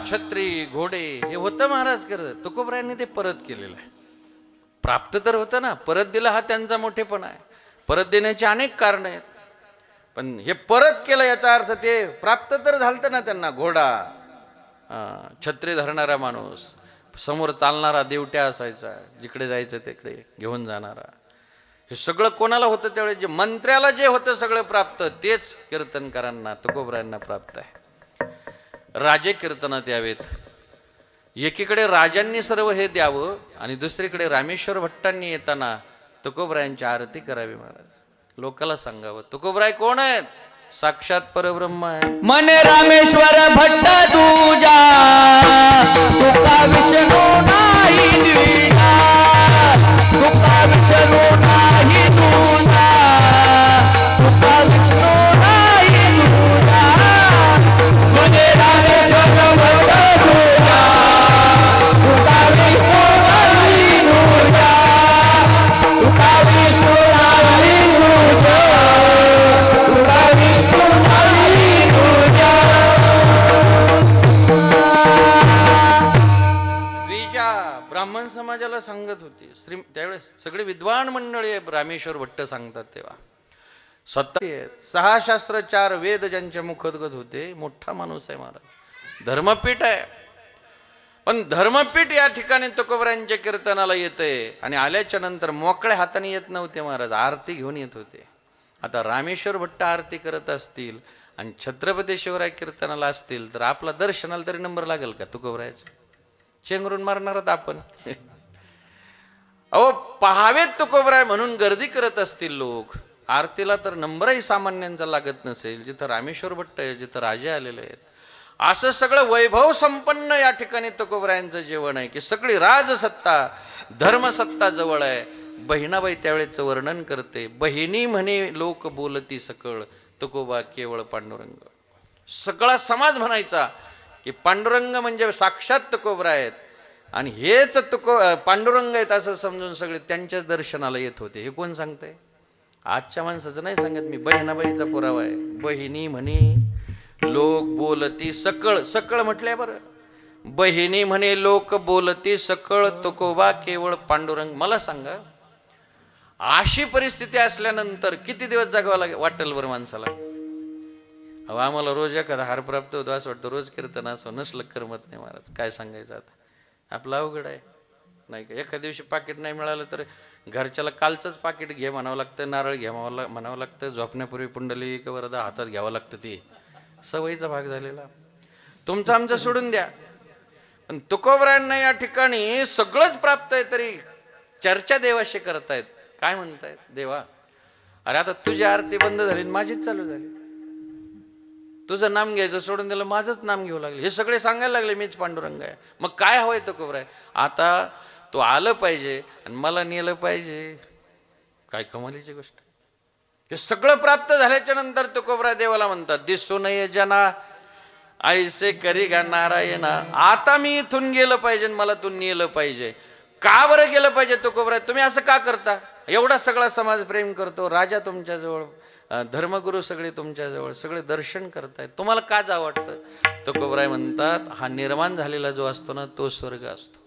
छत्री घोडे हे होतं महाराज करत. तुकोबरायांनी ते परत केलेलं आहे. प्राप्त तर होतं ना, परत दिलं हा त्यांचा मोठेपणा आहे. परत देण्याची अनेक कारण आहेत, पण हे परत केलं याचा अर्थ ते प्राप्त तर झालं ना त्यांना. घोडा, छत्री धरणारा माणूस, समोर चालणारा देवट्या असायचा, जिकडे जायचं तिकडे घेऊन जाणारा. हे सगळं कोणाला होतं त्यावेळेस? जे मंत्र्याला जे होतं सगळं प्राप्त, तेच कीर्तनकारांना, तुकोबरायांना प्राप्त आहे. राजे कीर्तनात यावेत. एकीकडे राजांनी सर्व हे द्यावं, आणि दुसरीकडे रामेश्वर भट्टांनी येताना तुकोबरायांची आरती करावी महाराज. लोकाला सांगावं तुकोबराय कोण आहेत? साक्षात परब्रह्म आहे. मन रामेश्वर भट्ट तुझा, तुका विष्णू नाही द्विजा, तुका विष्णू नाही तुझा, तुका विष्णू नाही तुझा. मन रामेश्वर भट्ट तुझा, तुका विष्णू नाही तुझा, तुका विष्णू नाही तुझा, तुका विष्णू नाही तुझा. द्विजा ब्राह्मण समाजाला सांगत होती. त्यावेळेस सगळे विद्वान मंडळी रामेश्वर भट्ट सांगतात तेव्हा. स्वतः 6 शास्त्र 4 वेद ज्यांच्या मुखोद्गत होते. मोठा माणूस आहे महाराज. धर्मपीठ आहे. पण धर्मपीठ या ठिकाणी तुकोबरायांच्या कीर्तनाला येते, आणि आल्याच्या नंतर मोकळ्या हाताने येत नव्हते महाराज, आरती घेऊन येत होते. आता रामेश्वर भट्ट आरती करत असतील आणि छत्रपती शिवराय कीर्तनाला असतील, तर आपला दर्शनाला तरी नंबर लागेल का तुकोबरायाचा? चेंगरून मारणारात आपण. अहो, पहावेत तुकोबराय म्हणून गर्दी करत असतील लोक. आरतीला तर नंबरही सामान्यांचा लागत नसेल. जिथं रामेश्वर भट्ट आहे, जिथं राजे आलेले आहेत, असं सगळं वैभव संपन्न या ठिकाणी तुकोबरायांचं जेवण आहे की सगळी राजसत्ता, धर्मसत्ता जवळ आहे. बहिणाबाई त्यावेळेचं वर्णन करते. बहिणी म्हणे लोक बोलती सकळ, तुकोबा केवळ पांडुरंग. सगळा समाज म्हणायचा की पांडुरंग म्हणजे साक्षात तुकोबरा आहेत. आणि हेच पांडुरंग आहेत असं समजून सगळे त्यांच्याच दर्शनाला येत होते. हे कोण सांगतंय? आजच्या माणसाचं नाही सांगत मी, बहिणाबाईचा पुरावा आहे. बहिणी म्हणे लोक बोलती सकळ, सकळ म्हटलंय बरं. बहिणी म्हणे लोक बोलती सकळ, तुकोबा केवळ पांडुरंग. मला सांगा, अशी परिस्थिती असल्यानंतर किती दिवस जगावं वाटेल बरं माणसाला? अहो आम्हाला रोज एखादा हार प्राप्त होतो असं वाटतं रोज कीर्तन असं नसलं करमत नाही महाराज. काय सांगायचं आता, आपलं अवघड आहे नाही का. एखाद्या दिवशी पाकिट नाही मिळालं तर घरच्याला कालचंच पाकिट घे म्हणावं लागतं, नारळ घ्या म्हणावं लागतं, झोपण्यापूर्वी पुंडली वरदा हातात घ्यावं लागतं. ते सवयीचा भाग झालेला. तुमचं आमचं सोडून द्या, पण तुकोबरायांना या ठिकाणी सगळंच प्राप्त आहे तरी चर्चा देवाशी करतायत. काय म्हणतायत? देवा अरे आता तुझी आरती बंद झाली, माझीच चालू झाली. तुझं नाम घ्यायचं सोडून दिलं, माझंच नाम घेऊ लागले. हे सगळे सांगायला लागले मीच पांडुरंग आहे. मग काय हवंय तुकोबराय? आता तो आलं पाहिजे आणि मला नेलं पाहिजे. काय कमालीची गोष्ट. हे सगळं प्राप्त झाल्याच्या नंतर तुकोबराय देवाला म्हणतात, दिसू नये जना ऐसे करी गा नारायणा. आता मी इथून गेलं पाहिजे, मला तू नेलं पाहिजे. का बरं गेलं पाहिजे तुकोबराय? तुम्ही असं का करता? एवढा सगळा समाज प्रेम करतो, राजा तुमच्याजवळ, धर्मगुरू सगळे तुमच्याजवळ, सगळे दर्शन करतायत, तुम्हाला का जावं वाटतं? तुकोबराय म्हणतात, हा निर्माण झालेला जो असतो ना तो स्वर्ग असतो.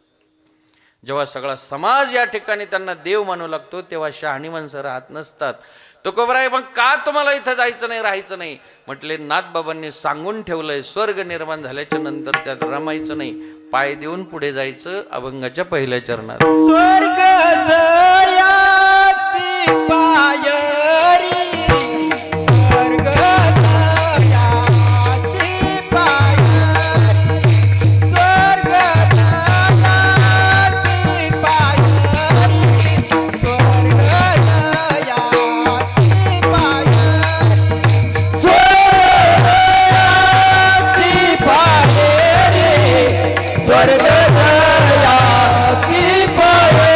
जेव्हा सगळा समाज या ठिकाणी त्यांना देव मानू लागतो तेव्हा शहाणी माणसं राहत नसतात. तुकोबराय मग का तुम्हाला इथं जायचं नाही, राहायचं नाही? म्हटले, नाथबाबांनी सांगून ठेवलंय, स्वर्ग निर्माण झाल्याच्या नंतर त्यात रमायचं नाही, पाय देऊन पुढे जायचं अभंगाच्या पहिल्या चरणात. स्वर्ग जयाची पायरी, स्वर्ग जयाची पायरी, स्वर्ग जयाची पायरी, स्वर्ग जयाची पायरी, स्वर्ग जयाची पायरी,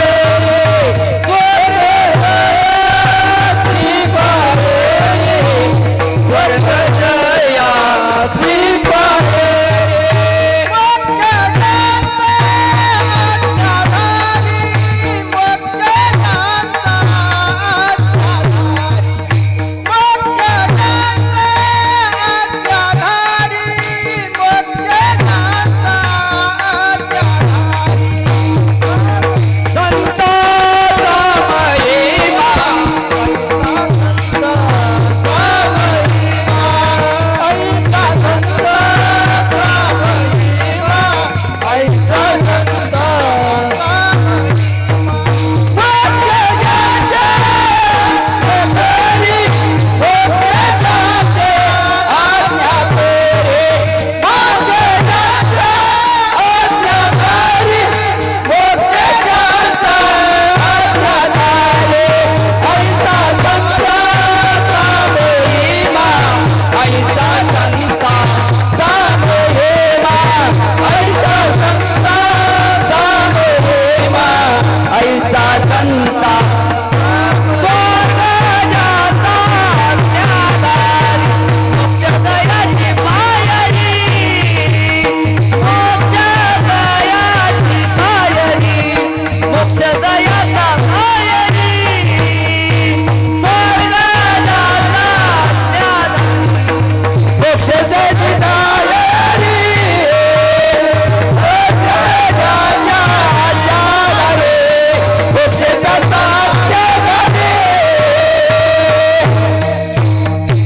स्वर्ग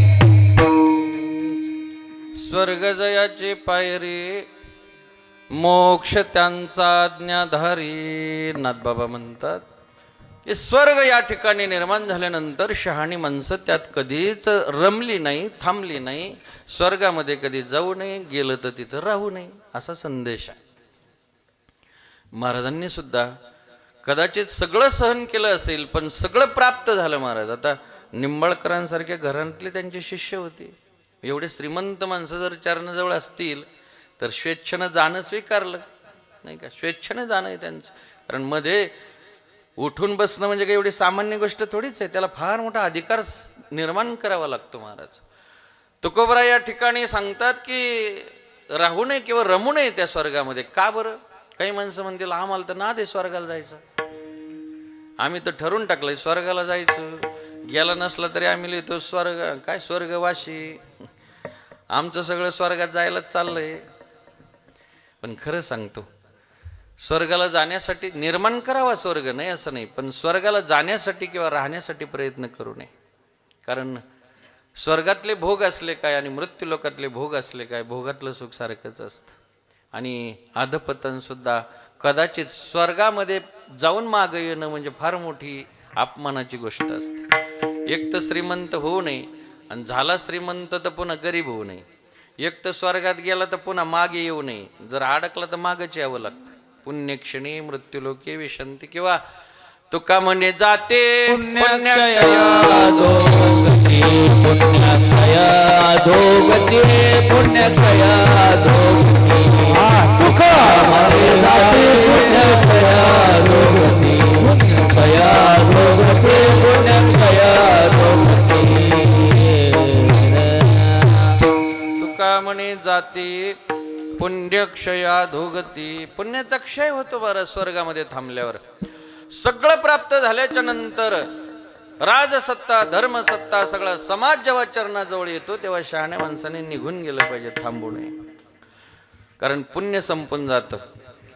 स्वर्गजयाची पायरी, मोक्ष त्यांचा आज्ञाधारी. नाथबाबा म्हणतात की स्वर्ग या ठिकाणी निर्माण झाल्यानंतर शहाणी माणसं त्यात कधीच रमली नाही, थांबली नाही. स्वर्गामध्ये कधी जाऊ नये, गेलं तर तिथं राहू नये, असा संदेश आहे. महाराजांनी सुद्धा कदाचित सगळं सहन केलं असेल, पण सगळं प्राप्त झालं महाराज. आता निंबाळकरांसारख्या घरातले त्यांचे शिष्य होते. एवढे श्रीमंत माणसं जर चरणाजवळ असतील तर स्वेच्छेनं जाणं स्वीकारलं नाही का. स्वेच्छेनं जाणं आहे त्यांचं, कारण मध्ये उठून बसणं म्हणजे काही एवढी सामान्य गोष्ट थोडीच आहे. त्याला फार मोठा अधिकार निर्माण करावा लागतो महाराज. तुकोबराय या ठिकाणी सांगतात की राहू नये किंवा रमू नये त्या स्वर्गामध्ये. का बरं? काही माणसं म्हणतील आम्हाला तर ना दे स्वर्गाला जायचं, आम्ही तर ठरवून टाकलंय स्वर्गाला जायचं, गेला नसला तरी आम्ही लिहितो स्वर्ग, काय स्वर्गवासी, आमचं सगळं स्वर्गात जायलाच चाललंय. पण खरं सांगतो, स्वर्गाला जाण्यासाठी निर्माण करावा स्वर्ग, नाही असं नाही, पण स्वर्गाला जाण्यासाठी किंवा राहण्यासाठी प्रयत्न करू नये. कारण स्वर्गातले भोग असले काय आणि मृत्यू लोकातले भोग असले काय, भोगातलं सुख सारखंच असतं. आणि अधपतन सुद्धा कदाचित स्वर्गामध्ये जाऊन मागं येणं म्हणजे फार मोठी अपमानाची गोष्ट असते. एक तर श्रीमंत होऊ नये आणि झाला श्रीमंत तर पुन्हा गरीब होऊ नये. एक तर स्वर्गात गेला तर पुन्हा मागे येऊ नये, जर अडकला तर मागच यावं लागतं. पुण्यक्षणी मृत्यूलोके विशंती, किंवा तुका म्हणे जाते पुण्यक्षया अधोगती, पुण्यक्षया अधोगती, पुण्यक्षया अधोगती. तुका म्हणे जाते पुण्यक्षया अधोगती, पुण्यक्षया अधोगती, पुण्यक्षया अधोगती. तुका म्हणे जाते पुण्यक्षया अधोगती. पुण्याचा क्षय होतो बरं स्वर्गामध्ये थांबल्यावर. सगळं प्राप्त झाल्याच्या नंतर राजसत्ता धर्मसत्ता सगळा समाज जेव्हा चरणाजवळ येतो तेव्हा शहाण्या माणसाने निघून गेलं पाहिजे, थांबू नये. कारण पुण्य संपून जातं.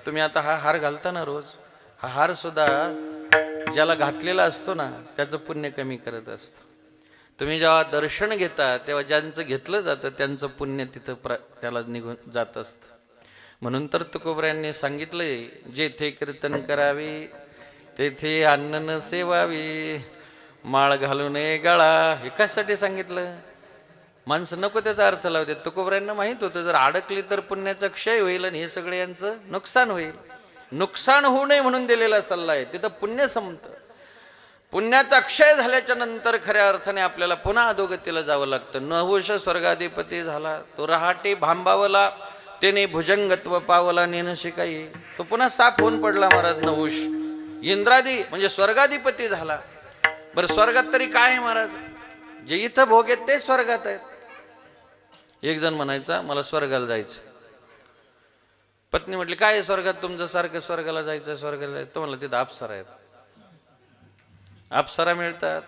तुम्ही आता हा हार घालता ना रोज, हा हार सुद्धा ज्याला घातलेला असतो ना त्याचं पुण्य कमी करत असतं. तुम्ही जेव्हा दर्शन घेता तेव्हा ज्यांचं घेतलं जातं त्यांचं पुण्य तिथं त्याला निघून जात असतं. म्हणून तर तुकोबरायांनी सांगितलंय, जेथे कीर्तन करावे तेथे अन्न न सेवावी, माळ घालू नये गळा. हे कशासाठी सांगितलं? माणसं नको त्याचा अर्थ लावते. तुकोबरायांना माहीत होतं जर अडकली तर पुण्याचा क्षय होईल आणि हे सगळे यांचं नुकसान होईल. नुकसान होऊ नये म्हणून दिलेला सल्ला आहे. तिथं पुण्य संपतं. पुण्याचा क्षय झाल्याच्या नंतर खऱ्या अर्थाने आपल्याला पुन्हा अधोगतीला जावं लागतं. नहुष स्वर्गाधिपती झाला, तो रहाटे भांबावला, त्याने भुजंगत्व पावला नेणं शिकाई. तो पुन्हा साफ होऊन पडला महाराज नहुष. इंद्रादी म्हणजे स्वर्गाधिपती झाला. बरं स्वर्गात तरी काय आहे महाराज? जे इथं भोग आहेत ते स्वर्गात आहेत. एक जण म्हणायचा मला स्वर्गाला जायचं. पत्नी म्हटली काय आहे स्वर्गात तुमचं, सारखं स्वर्गाला जायचं स्वर्गाला जायचं. तो म्हणला तिथं अप्सरा आहेत, अप्सरा मिळतात.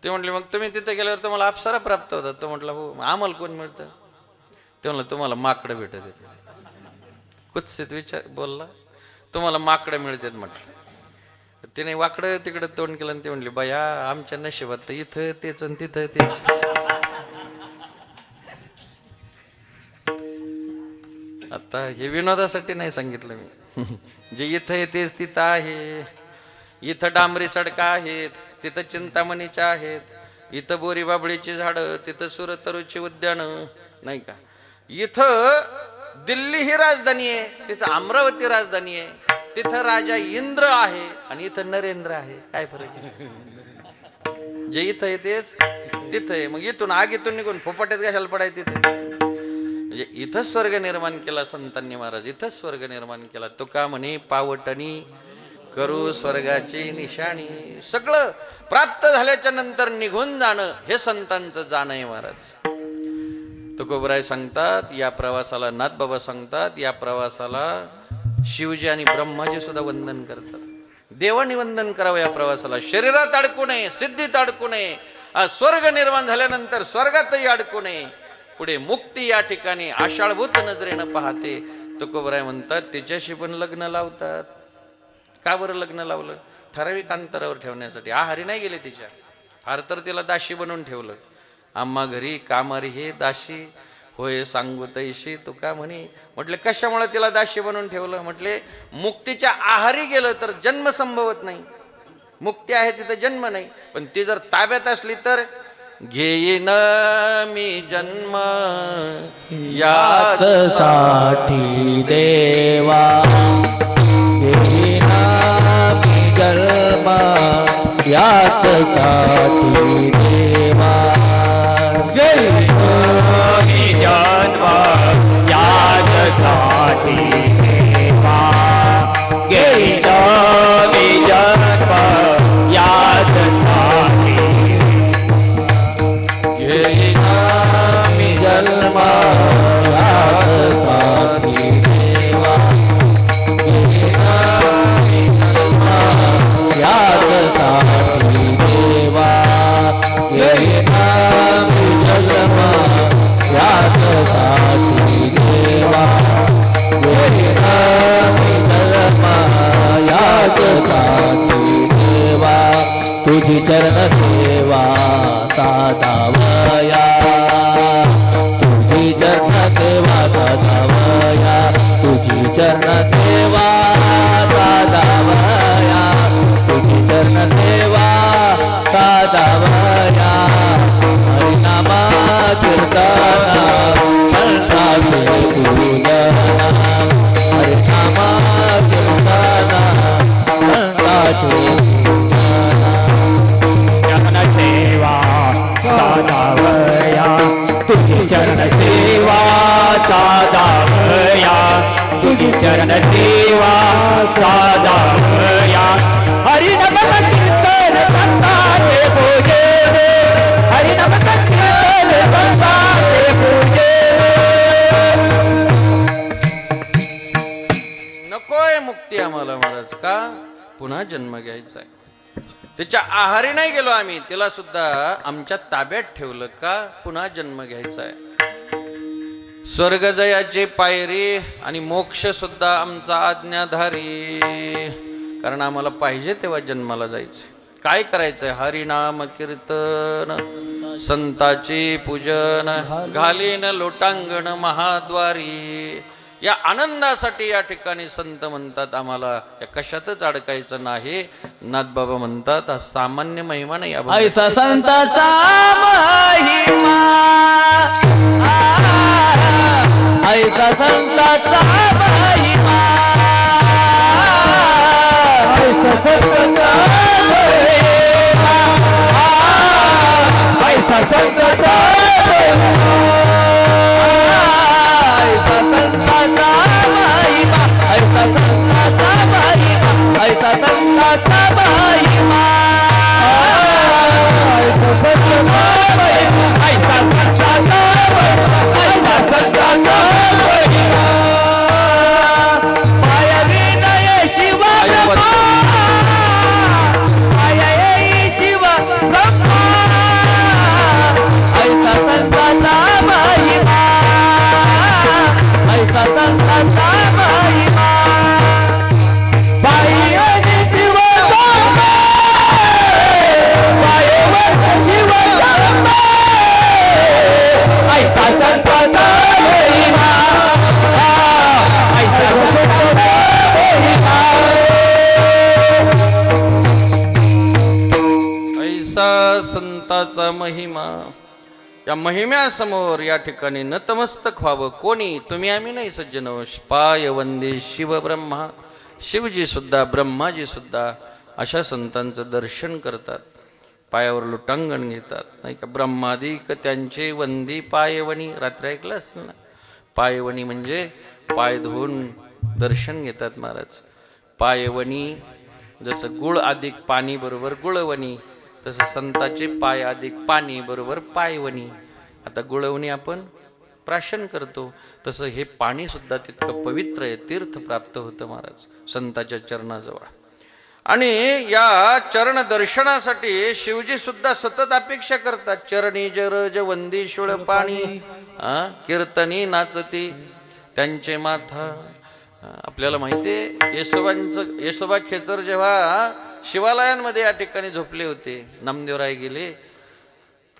ते म्हटले मग तुम्ही तिथे गेल्यावर तुम्हाला अप्सरा प्राप्त होतात. तो म्हटला हो. आम्हाला कोण मिळतं? ते म्हणलं तुम्हाला माकडं भेटत आहेत. कुत्सित विचार बोलला, तुम्हाला माकडं मिळतात म्हटलं. तिने वाकडं तिकडं तोंड केलं आणि ते म्हणले बाया आमच्या नशिबात तर इथं तेच आणि तिथं तेच. आता हे विनोदासाठी नाही सांगितलं मी. जे इथं आहे तेच तिथं आहे. इथं डांबरी सडका आहेत, तिथं चिंतामणीच्या आहेत, इथं बोरी बाबळीची झाडं, तिथं सुरतरूची उद्यानं, नाही का. इथं दिल्ली ही राजधानी आहे, तिथं अमरावती राजधानी आहे, तिथं राजा इंद्र आहे आणि इथं नरेंद्र आहे. काय फरक आहे? जे इथं आहे तेच तिथं आहे. मग इथून आगीतून निघून फोपाट्यात कशाला पडायचं तिथे? म्हणजे इथं स्वर्ग निर्माण केला संतांनी महाराज, इथं स्वर्ग निर्माण केला. तुका म्हणे पावटणी करू स्वर्गाची निशाणी. सगळं प्राप्त झाल्याच्या नंतर निघून जाणं हे संतांचं जाणं आहे महाराज. तुकोबराय सांगतात या प्रवासाला, नाथबाबा सांगतात या प्रवासाला शिवजी आणि ब्रह्माजी सुद्धा वंदन करतात. देवानी वंदन करावं या प्रवासाला. शरीरात अडकू नये, सिद्धीत अडकू नये, स्वर्ग निर्माण झाल्यानंतर स्वर्गातही अडकू नये. पुढे मुक्ती या ठिकाणी आषाढभूत नजरेनं पाहते. तुकोबराय म्हणतात तिच्याशी पण लग्न लावतात. का बरं लग्न लावलं? ठराविक अंतरावर ठेवण्यासाठी. आहारी नाही गेले तिच्या, फार तर तिला दाशी बनवून ठेवलं. आम्हा घरी कामारी हे दाशी होय सांगू तैशी तुका म्हणे. म्हटले कशामुळे तिला दाशी बनवून ठेवलं? म्हटले मुक्तीच्या आहारी गेलं तर जन्म संभवत नाही. मुक्ती आहे तिथं जन्म नाही, पण ती जर ताब्यात असली तर घेईन मी जन्म याच साठी देवा, घेईना मी जन्म याच साठी देवा. घेईना मी जन्म याच साठी देवा, घेईना मी जन्म याच साठी. घेईना मी जन्म याच साठी देवा. साची देवा तुझी चरण सेवा साधावया तुझी चरण सेवा साधावया तुझी चरण सेवा साधावया तुझी चरण सेवा साधावया हरिनामा कीर्तना संताचे पूजन हरिनामा कीर्तना संताचे चरण सेवा साधावया तुझी चरण सेवा साधावया तुझी चरण सेवा साधावया हरिनाम कीर्तन संताचे पूजन हरिनाम कीर्तन संताचे पूजन नकोय मुक्ती आम्हाला महाराज का पुन्हा जन्म घ्यायचा आहे त्याच्या आहारी नाही गेलो आम्ही तिला सुद्धा आमच्या ताब्यात ठेवलं का पुन्हा जन्म घ्यायचा आहे स्वर्गजयाचे पायरी आणि मोक्ष सुद्धा आमचा आज्ञाधारी कारण आम्हाला पाहिजे तेव्हा जन्माला जायचं काय करायचंय हरिनाम कीर्तन संताचे पूजन घालीन लोटांगण महाद्वारी या आनंदासाठी या ठिकाणी संत म्हणतात आम्हाला या कशातच अडकायचं नाही नाथबाबा म्हणतात हा सामान्य महिमा नाही ऐसा संताचा महिमा ऐसा संताचा महिमा ऐसा संताचा महिमा ऐसा संताचा ऐसा संताचा महिमा ऐसा संताचा महिमा ऐसा संताचा महिमा ऐसा संताचा महिमा ऐसा संताचा महिमा ऐसा संताचा महिमा माया विनय शिव ब्रह्मा माया शिव ब्रह्मा ऐसा संताचा महिमा ऐसा संताचा महिमा पायी शिव ब्रह्मा पायी शिव ब्रह्मा ऐसा संताचा महिमा ऐसा संताचा महिमा ऐसा संताचा महिमा या महिम्यासमोर या ठिकाणी नतमस्तक व्हावं कोणी तुम्ही आम्ही नाही सज्जन पाय वंदे शिव ब्रह्मा शिवजी सुद्धा ब्रह्माजी सुद्धा अशा संतांचं दर्शन करतात पायावर लुटांगण घेतात नाही का ब्रह्मादिक त्यांचे वंदी पायवणी रात्री ऐकलं असेल ना पायवणी म्हणजे पाय धुवून दर्शन घेतात महाराज पायवणी जसं गुळ अधिक पाणी बरोबर गुळवणी तसं संताचे पाय अधिक पाणी बरोबर पायवणी आता गुळवणी आपण प्राशन करतो तसं हे पाणी सुद्धा तितकं पवित्र आहे तीर्थ प्राप्त होतं महाराज संताच्या चरणाजवळ आणि या चरण दर्शनासाठी शिवजी सुद्धा सतत अपेक्षा करतात चरणी जरज वंदी शुळ पाणी कीर्तनी नाचती त्यांचे माथा आपल्याला माहिती आहे येसोबा खेचर जेव्हा शिवालयांमध्ये या ठिकाणी झोपले होते नामदेवराय गेले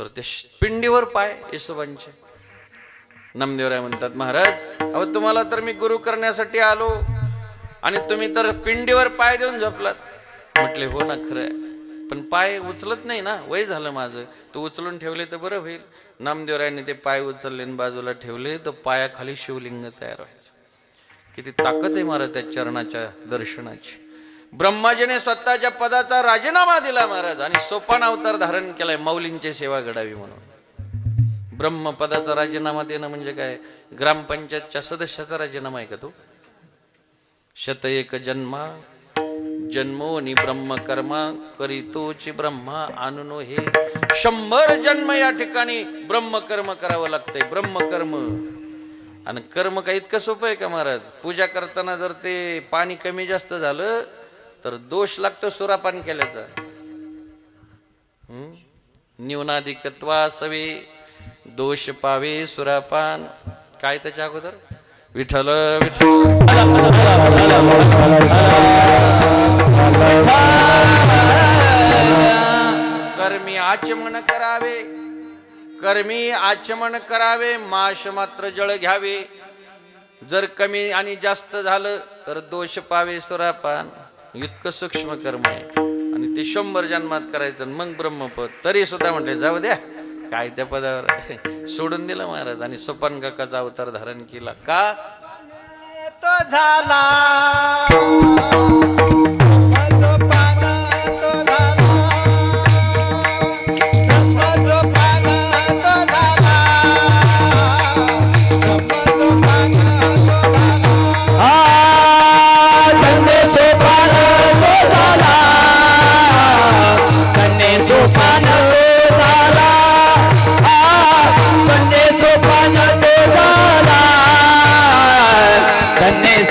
तर ते पिंडीवर पाय येसोबांचे नामदेवराय म्हणतात महाराज अहो तुम्हाला तर मी गुरु करण्यासाठी आलो आणि तुम्ही तर पिंडीवर पाय देऊन झोपलात म्हटले हो ना खरं आहे पण पाय उचलत नाही ना वय झालं माझं तू उचलून ठेवले तर बरं होईल नामदेवरायांनी ते पाय उचलले आणि बाजूला ठेवले तर पायाखाली शिवलिंग तयार व्हायचं किती ताकद आहे महाराज त्या चरणाच्या दर्शनाची ब्रह्माजीने स्वतःच्या पदाचा राजीनामा दिला महाराज आणि सोपान अवतार धारण केलाय माऊलींची सेवा घडावी म्हणून ब्रह्मपदाचा राजीनामा देणं म्हणजे काय ग्रामपंचायतच्या सदस्याचा राजीनामा आहे का तो शत एक जन्मा जन्मोनी ब्रह्मकर्मा करीतोची ब्रह्मा आणूनो हे 100 जन्म या ठिकाणी ब्रह्मकर्म करावं लागतंय ब्रह्मकर्म आणि कर्म काही इतकं सोपं आहे का महाराज पूजा करताना जर ते पाणी कमी जास्त झालं तर दोष लागतो सुरापान केल्याचा न्यूनाधिकत्वा सवे दोष पावे सुरापान काय त्याच्या अगोदर विठ्ठल विठ्ठल आचमन करावे, कर्मी आचमन करावे, माश मात्र जळ घ्यावे. जर कमी आणि जास्त झालं तर दोष पावे सुरापान. इतकं सूक्ष्म कर्म आहे आणि ते 100 जन्मात करायचं मग ब्रह्मपद. तरी सुद्धा म्हटले जाऊ द्या काय त्या पदावर सोडून दिलं महाराज आणि सोपान काकाचा अवतार धारण केला. का तो झाला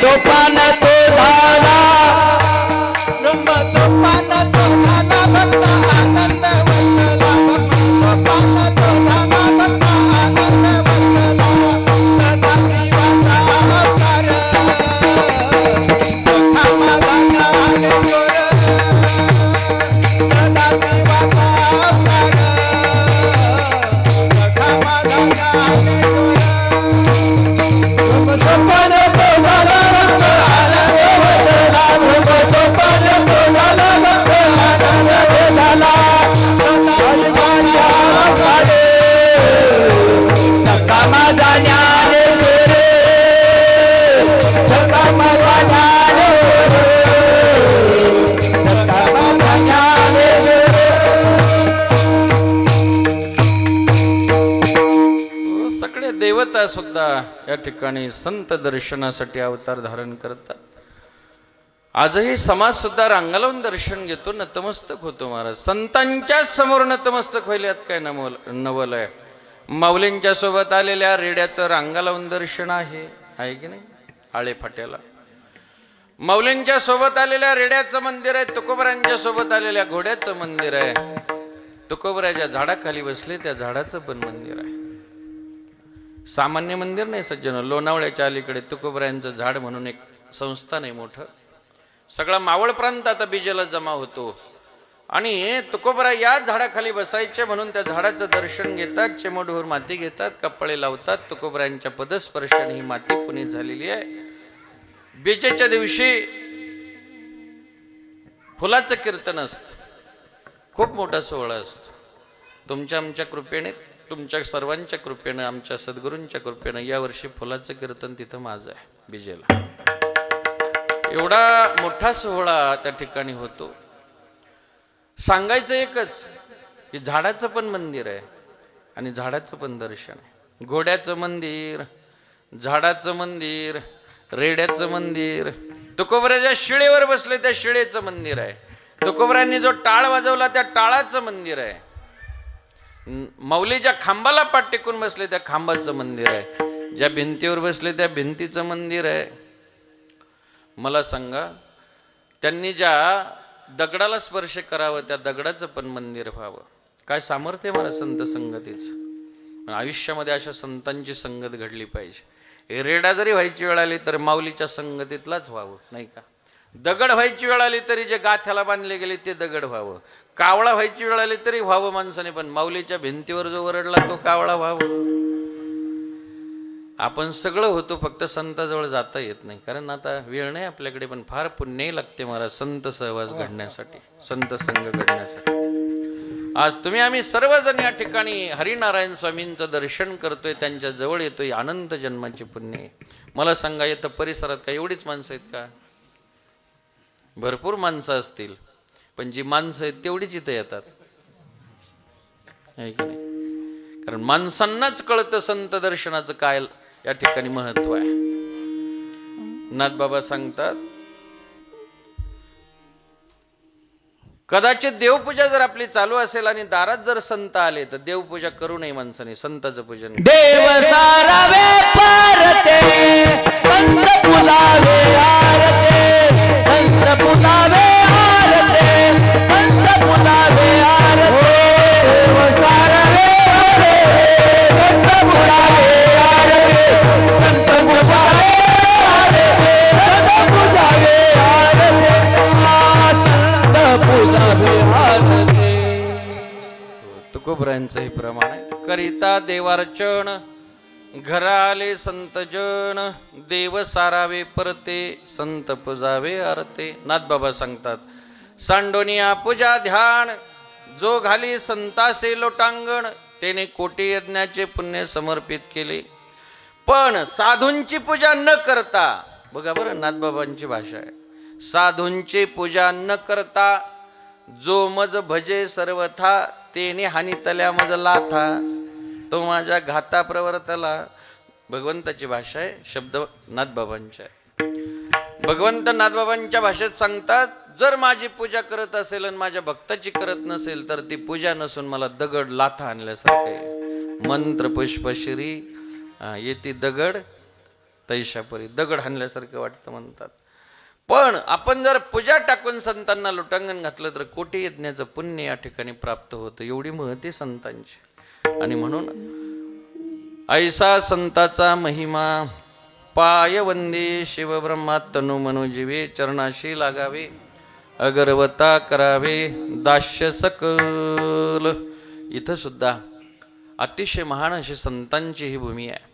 सोपान तो झाला ब्रह्म सोपान तो झाला भक्त आनंद वंदला. सोपान तो झाला भक्त आनंद वंदला. सदा जीवाचा अवतार सुखा माझा ज्ञानेश्वर. सदा जीवाचा अवतार सुखा माझा ज्ञानेश्वर. सोपान तो झाला भक्त आनंद वंदला. सोपान तो झाला भक्त आनंद वंदला. सखा माझा ज्ञानेश्वर. सखा माझा ज्ञानेश्वर. सखा माझा ज्ञानेश्वर. सगळे देवता सुद्धा या ठिकाणी संत दर्शनासाठी अवतार धारण करतात. आजही समाज सुद्धा रांगा लावून दर्शन घेतो, नतमस्तक होतो महाराज. संतांच्या समोर नतमस्तक व्हायला यात काय नवल आहे. माऊलींच्या सोबत आलेल्या रेड्याचं रांगा लावून दर्शन आहे की नाही. आळे फाट्याला माऊलींच्या सोबत आलेल्या रेड्याचं मंदिर आहे. तुकोबरांच्या सोबत आलेल्या घोड्याचं मंदिर आहे. तुकोबराच्या झाडाखाली बसले त्या झाडाचं पण मंदिर आहे. सामान्य मंदिर नाही सज्जन. लोणावळ्याच्या अलीकडे तुकोबरायांचं झाड म्हणून एक संस्थान आहे मोठं. सगळा मावळ प्रांत आता बीजेला जमा होतो आणि तुकोबरा या झाडाखाली बसायचे म्हणून त्या झाडाचं दर्शन घेतात. चिमूटभर माती घेतात, कपडे लावतात. तुकोबरायांच्या पदस्पर्शाने ही माती पुनीत झालेली आहे. बीजेच्या दिवशी फुलाचं कीर्तन असतं. खूप मोठा सोहळा असतो. तुमच्या आमच्या कृपेने, तुमच्या सर्वांच्या कृपेनं, आमच्या सद्गुरूंच्या कृपेनं यावर्षी फुलाचं कीर्तन तिथं माझं आहे बीजेला. एवढा मोठा सोहळा त्या ठिकाणी होतो. सांगायचं एकच की झाडाचं पण मंदिर आहे आणि झाडाचं पण दर्शन आहे. घोड्याचं मंदिर, झाडाचं मंदिर, रेड्याचं मंदिर. तुकोबराच्या शिळेवर बसले त्या शिळेचं मंदिर आहे. तुकोबरांनी जो टाळ वाजवला त्या टाळाचं मंदिर आहे. माऊलीच्या खांबाला पाठ टेकून बसले त्या खांबाचं मंदिर आहे. ज्या भिंतीवर बसले त्या भिंतीचं मंदिर आहे. मला सांगा, त्यांनी ज्या दगडाला स्पर्श करावं त्या दगडाचं पण मंदिर व्हावं. काय सामर्थ्य मला संत संगतीचं. आयुष्यामध्ये अशा संतांची संगत घडली पाहिजे. रेडा जरी व्हायची वेळ आली तर माऊलीच्या संगतीतलाच व्हावं, नाही का. दगड व्हायची वेळ आली तरी जे गाथ्याला बांधले गेले ते दगड व्हावं. कावळा व्हायची वेळ आली तरी व्हावं माणसाने, पण माऊलीच्या भिंतीवर जो वरडला तो कावळा व्हावं. आपण सगळं होतो, फक्त संताजवळ जाता येत नाही. कारण आता वेळ नाही आपल्याकडे, पण फार पुण्य लागते महाराज संत सहवास घडण्यासाठी, संत संघ घडण्यासाठी. आज तुम्ही आम्ही सर्वजण या ठिकाणी हरिनारायण स्वामींचं दर्शन करतोय, त्यांच्या जवळ येतोय. अनंत जन्माची पुण्य आहे. मला सांगा, इथं परिसरात काय एवढीच माणसं आहेत का? भरपूर माणसं असतील, पण जी माणसं आहेत तेवढीच इथं येतात, आहे की नाही. कारण माणसांनाच कळतं संत दर्शनाचं काय या ठिकाणी महत्व आहे. नाथबाबा सांगतात, कदाचित देवपूजा जर आपली चालू असेल आणि दारात जर संत आले तर देवपूजा करू नये माणसाने, संताचं पूजन. देव सारावे पारते, संत पुजावे आरते, संत पुजावे आरते, संत पुजावे आरते. देव सारावे आरते, संत पुजावे आरते, संत पुजावे आरते, संत पुजावे आरते, संत पुजावे आरते. तुकोबरायांचंही प्रमाण आहे. करिता देवार्चन घराले संतजन, देव सारावे परते संत पुजावे आरते. नाथबाबा सांगतात, सांडोनिया पूजा ध्यान जो घाली संतासे लोटांगण, त्याने कोटी यज्ञाचे पुण्य समर्पित केले. पण साधूंची पूजा न करता, बघा बरं नाथबाबांची भाषा आहे, साधूंची पूजा न करता जो मज भजे सर्वथा, तेने हानितल्या मज लाथा, तो माझ्या घाता प्रवर्तला. भगवंताची भाषा आहे, शब्द नाथबाबांच्या आहे. भगवंत नाथबाबांच्या भाषेत सांगतात, जर माझी पूजा करत असेल आणि माझ्या भक्ताची करत नसेल तर ती पूजा नसून मला दगड लाथा आणल्यासारखे. मंत्र पुष्प श्री येती दगड तैशापरी, दगड हाणल्यासारखं वाटतं म्हणतात. पण आपण जर पूजा टाकून संतांना लोटांगण घातलं तर कोटी यज्ञाचं पुण्य या ठिकाणी प्राप्त होतं. एवढी महती संतांची. आणि म्हणून ऐसा संताचा महिमा, पाय वंदे शिवब्रह्मा तनु मनोजीवे, चरणाशी लागावे अगरवता करावे दास्य सकल. इथं सुद्धा अतिशय महान अशी संतांची ही भूमी आहे.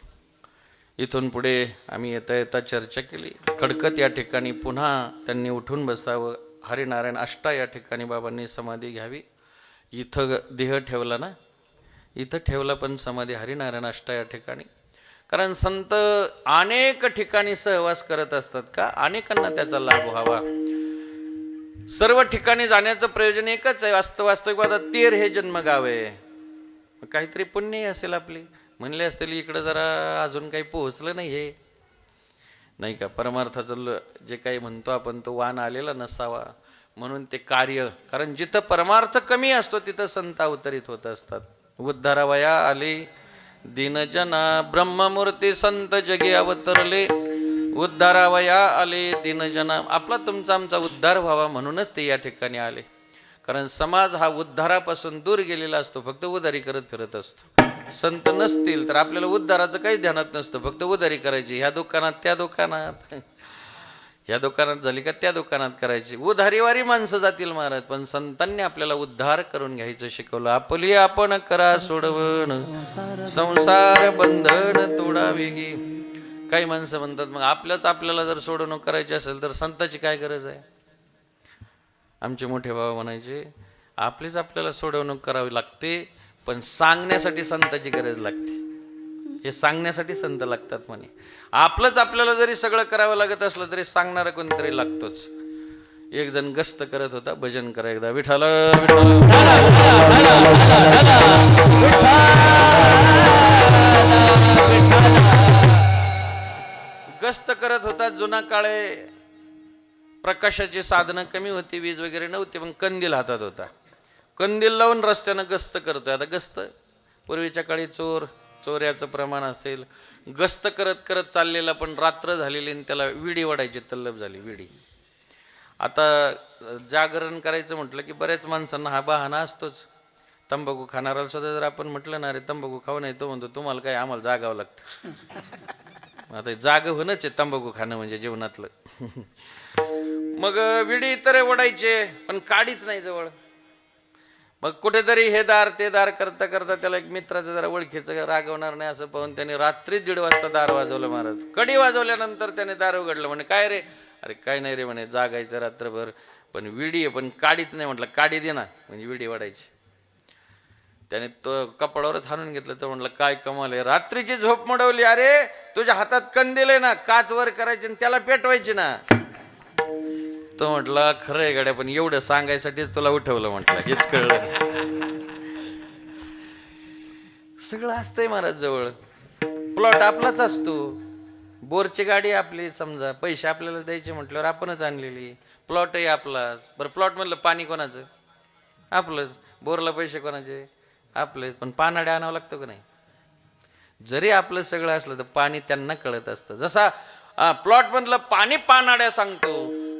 इथून पुढे आम्ही येता येता चर्चा केली. खडकत या ठिकाणी पुन्हा त्यांनी उठून बसावं. हरिनारायण अष्टा या ठिकाणी बाबांनी समाधी घ्यावी. इथं देह ठेवला ना, इथं ठेवला पण समाधी हरिनारायण अष्टा या ठिकाणी. कारण संत अनेक ठिकाणी सहवास करत असतात का, अनेकांना त्याचा लाभ व्हावा. सर्व ठिकाणी जाण्याचं प्रयोजन एकच आहे, वास्तविकवादात तेर हे जन्मगाव आहे. काहीतरी पुण्य असेल आपली, म्हणले असतील इकडं जरा अजून काही पोहोचलं नाही हे, नाही का. परमार्थाचं जे काही म्हणतो आपण तो वाण आलेला नसावा म्हणून ते कार्य. कारण जिथं परमार्थ कमी असतो तिथं संत अवतरित होत असतात. उद्धारावया आले दीनजना, ब्रह्ममूर्ती संत जगे अवतरले. उद्धारावया आले दीनजना, आपला तुमचा आमचा उद्धार व्हावा म्हणूनच ते या ठिकाणी आले. कारण समाज हा उद्धारापासून दूर गेलेला असतो, फक्त उधारी करत फिरत असतो. संत नसतील तर आपल्याला उद्धाराचं काही ध्यानात नसतं, फक्त उधारी करायची. ह्या दुकानात त्या दुकानात, ह्या दुकानात झाली का त्या दुकानात करायची. उधारीवारी माणसं जातील महाराज, पण संतांनी आपल्याला उद्धार करून घ्यायचं शिकवलं. आपली आपण करा सोडवण, संसार बंधन तोडावे गे. काही माणसं म्हणतात मग आपल्याला जर सोडवणूक करायची असेल तर संताची काय गरज आहे. आमचे मोठे बाबा म्हणायचे, आपलीच आपल्याला सोडवणूक करावी लागते, पण सांगण्यासाठी संताची गरज लागते. हे सांगण्यासाठी संत लागतात म्हणे. आपलंच आपल्याला जरी सगळं करावं लागत असलं तरी सांगणारा कोणतरी लागतोच. एक जण गस्त करत होता, भजन करा एकदा, विठ्ठल विठ्ठल. गस्त करत होता. जुना काळे प्रकाशाची साधनं कमी होती, वीज वगैरे नव्हती, पण कंदील हातात होता. कंदील लावून रस्त्यानं गस्त करतोय. आता गस्त पूर्वीच्या काळी चोऱ्याचं प्रमाण असेल, गस्त करत करत चाललेला, पण रात्र झालेली आणि त्याला विडी वाढायची तल्लफ झाली. विडी आता जागरण करायचं म्हटलं की बऱ्याच माणसांना हा बहाणा असतोच. तंबाखू खाणाऱ्याला सुद्धा जर आपण म्हटलं ना रे तंबाखू खाऊ नाही, तो म्हणतो तुम्हाला काय, आम्हाला जागावं लागतं. आता जाग होणंच आहे तंबाखू खाणं म्हणजे जीवनातलं. मग विडी तर ओढायचे, पण काडीच नाही जवळ. मग कुठेतरी हे दार ते दार करता करता त्याला एक मित्राचं जरा ओळखीचं रागवणार नाही असं पाहून त्याने रात्री 1:30 वाजता दार वाजवलं महाराज. कडी वाजवल्यानंतर त्याने दार उघडलं. म्हणे काय रे, अरे काय नाही रे म्हणे, जागायचं रात्रभर, पण विडी आहे पण काडीच नाही. म्हटलं काडी दे ना, म्हणजे विडी वाढायची. त्याने तो कपड्यावरच हाणून घेतलं. तर म्हटलं काय कमाल आहे, रात्रीची झोप मोडवली. अरे तुझ्या हातात कंदील आहे ना, काच वर करायची आणि त्याला पेटवायची ना. तो म्हटलं खरं आहे गाड्या, पण एवढं सांगायसाठीच तुला उठवलं. म्हटलं हेच कळलं. सगळं असतंय महाराज जवळ. प्लॉट आपलाच असतो, बोरची गाडी आपली, समजा पैसे आपल्याला द्यायचे म्हटल्यावर आपणच आणलेली. प्लॉटही आपलाच. बरं प्लॉट मधलं पाणी कोणाचं, आपलंच. बोरला पैसे कोणाचे, आपलेच. पण पानाड्या आणावं लागतं का नाही. जरी आपलं सगळं असलं तर पाणी त्यांना कळत असतं. जसा प्लॉट मधलं पाणी पानाड्या सांगतो,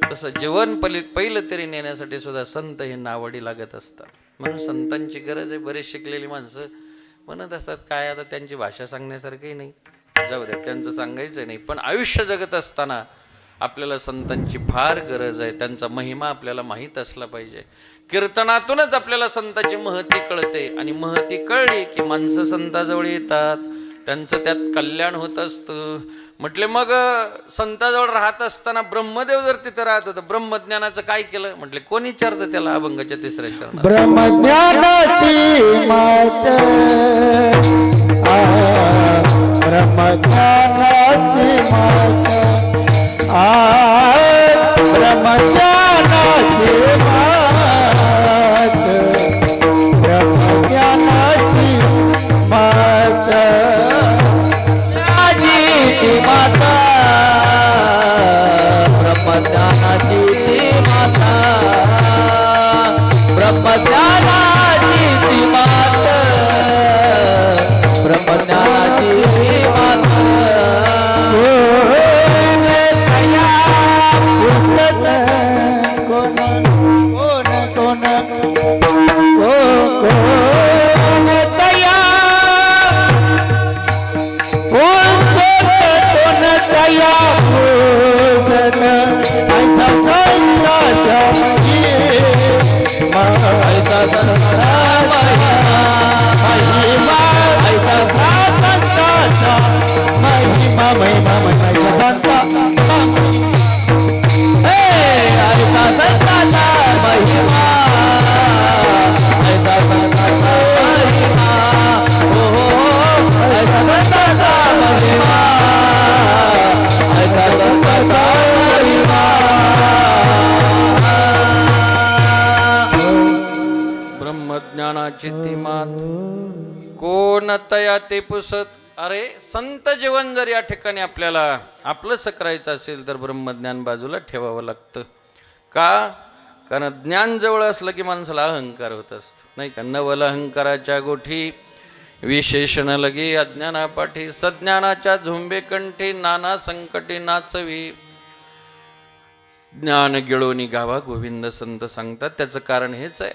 तसं जेवण पहिलं तरी नेण्यासाठी सुद्धा संत हे नावडी लागत असतात. म्हणून संतांची गरज आहे. बरेच शिकलेली माणसं म्हणत असतात काय आता त्यांची भाषा सांगण्यासारखंही नाही, जाऊ द्या त्यांचं सांगायचं नाही. पण आयुष्य जगत असताना आपल्याला संतांची फार गरज आहे. त्यांचा महिमा आपल्याला माहीत असला पाहिजे. कीर्तनातूनच आपल्याला संतांची महती कळते आणि महती कळली की माणसं संताजवळ येतात, त्यांचं त्यात कल्याण होत असतं. म्हटले मग संताजवळ राहत असताना ब्रह्मदेव जर तिथं राहत होतं, ब्रह्मज्ञानाचं काय केलं? म्हटले कोण विचारतं त्याला अभंगाच्या 3ऱ्या चरणात. ब्रह्मज्ञानाची मात ब्रह्मज्ञानाची मात ब्रह्मज्ञानाची मात ब्रह्मज्ञानाची मात ती माता ब्रह्मज्ञानाची ती माता ब्रह्मज्ञानाची ती माता ब्रह्मज्ञानाची ती माता कोण कोण कोण तया तया पूजन ऐसा संताचा महिमा ऐसा संताचा महिमा महिमा महिमा संता ऐसा संताचा महिमा ऐसा संताचा महिमा हो ऐसा संताचा महिमा ऐसा संताचा महिमा. ब्रह्मज्ञानाची ती मात कोण तया ते पुसत. अरे संत जीवन जर या ठिकाणी आपल्याला आपलंसं करायचं असेल तर ब्रह्मज्ञान बाजूला ठेवावं लागतं. का? कारण ज्ञान जवळ असलं की माणसाला अहंकार होत असतो, नाही का? नवल अहंकाराच्या गोठी विशेषण लगे अज्ञानापाठी सज्ञानाच्या झुंबे कंठी नाना संकटे नाचवी ज्ञान गिळोनी गावा गोविंद संत सांगतात. त्याचं कारण हेच आहे.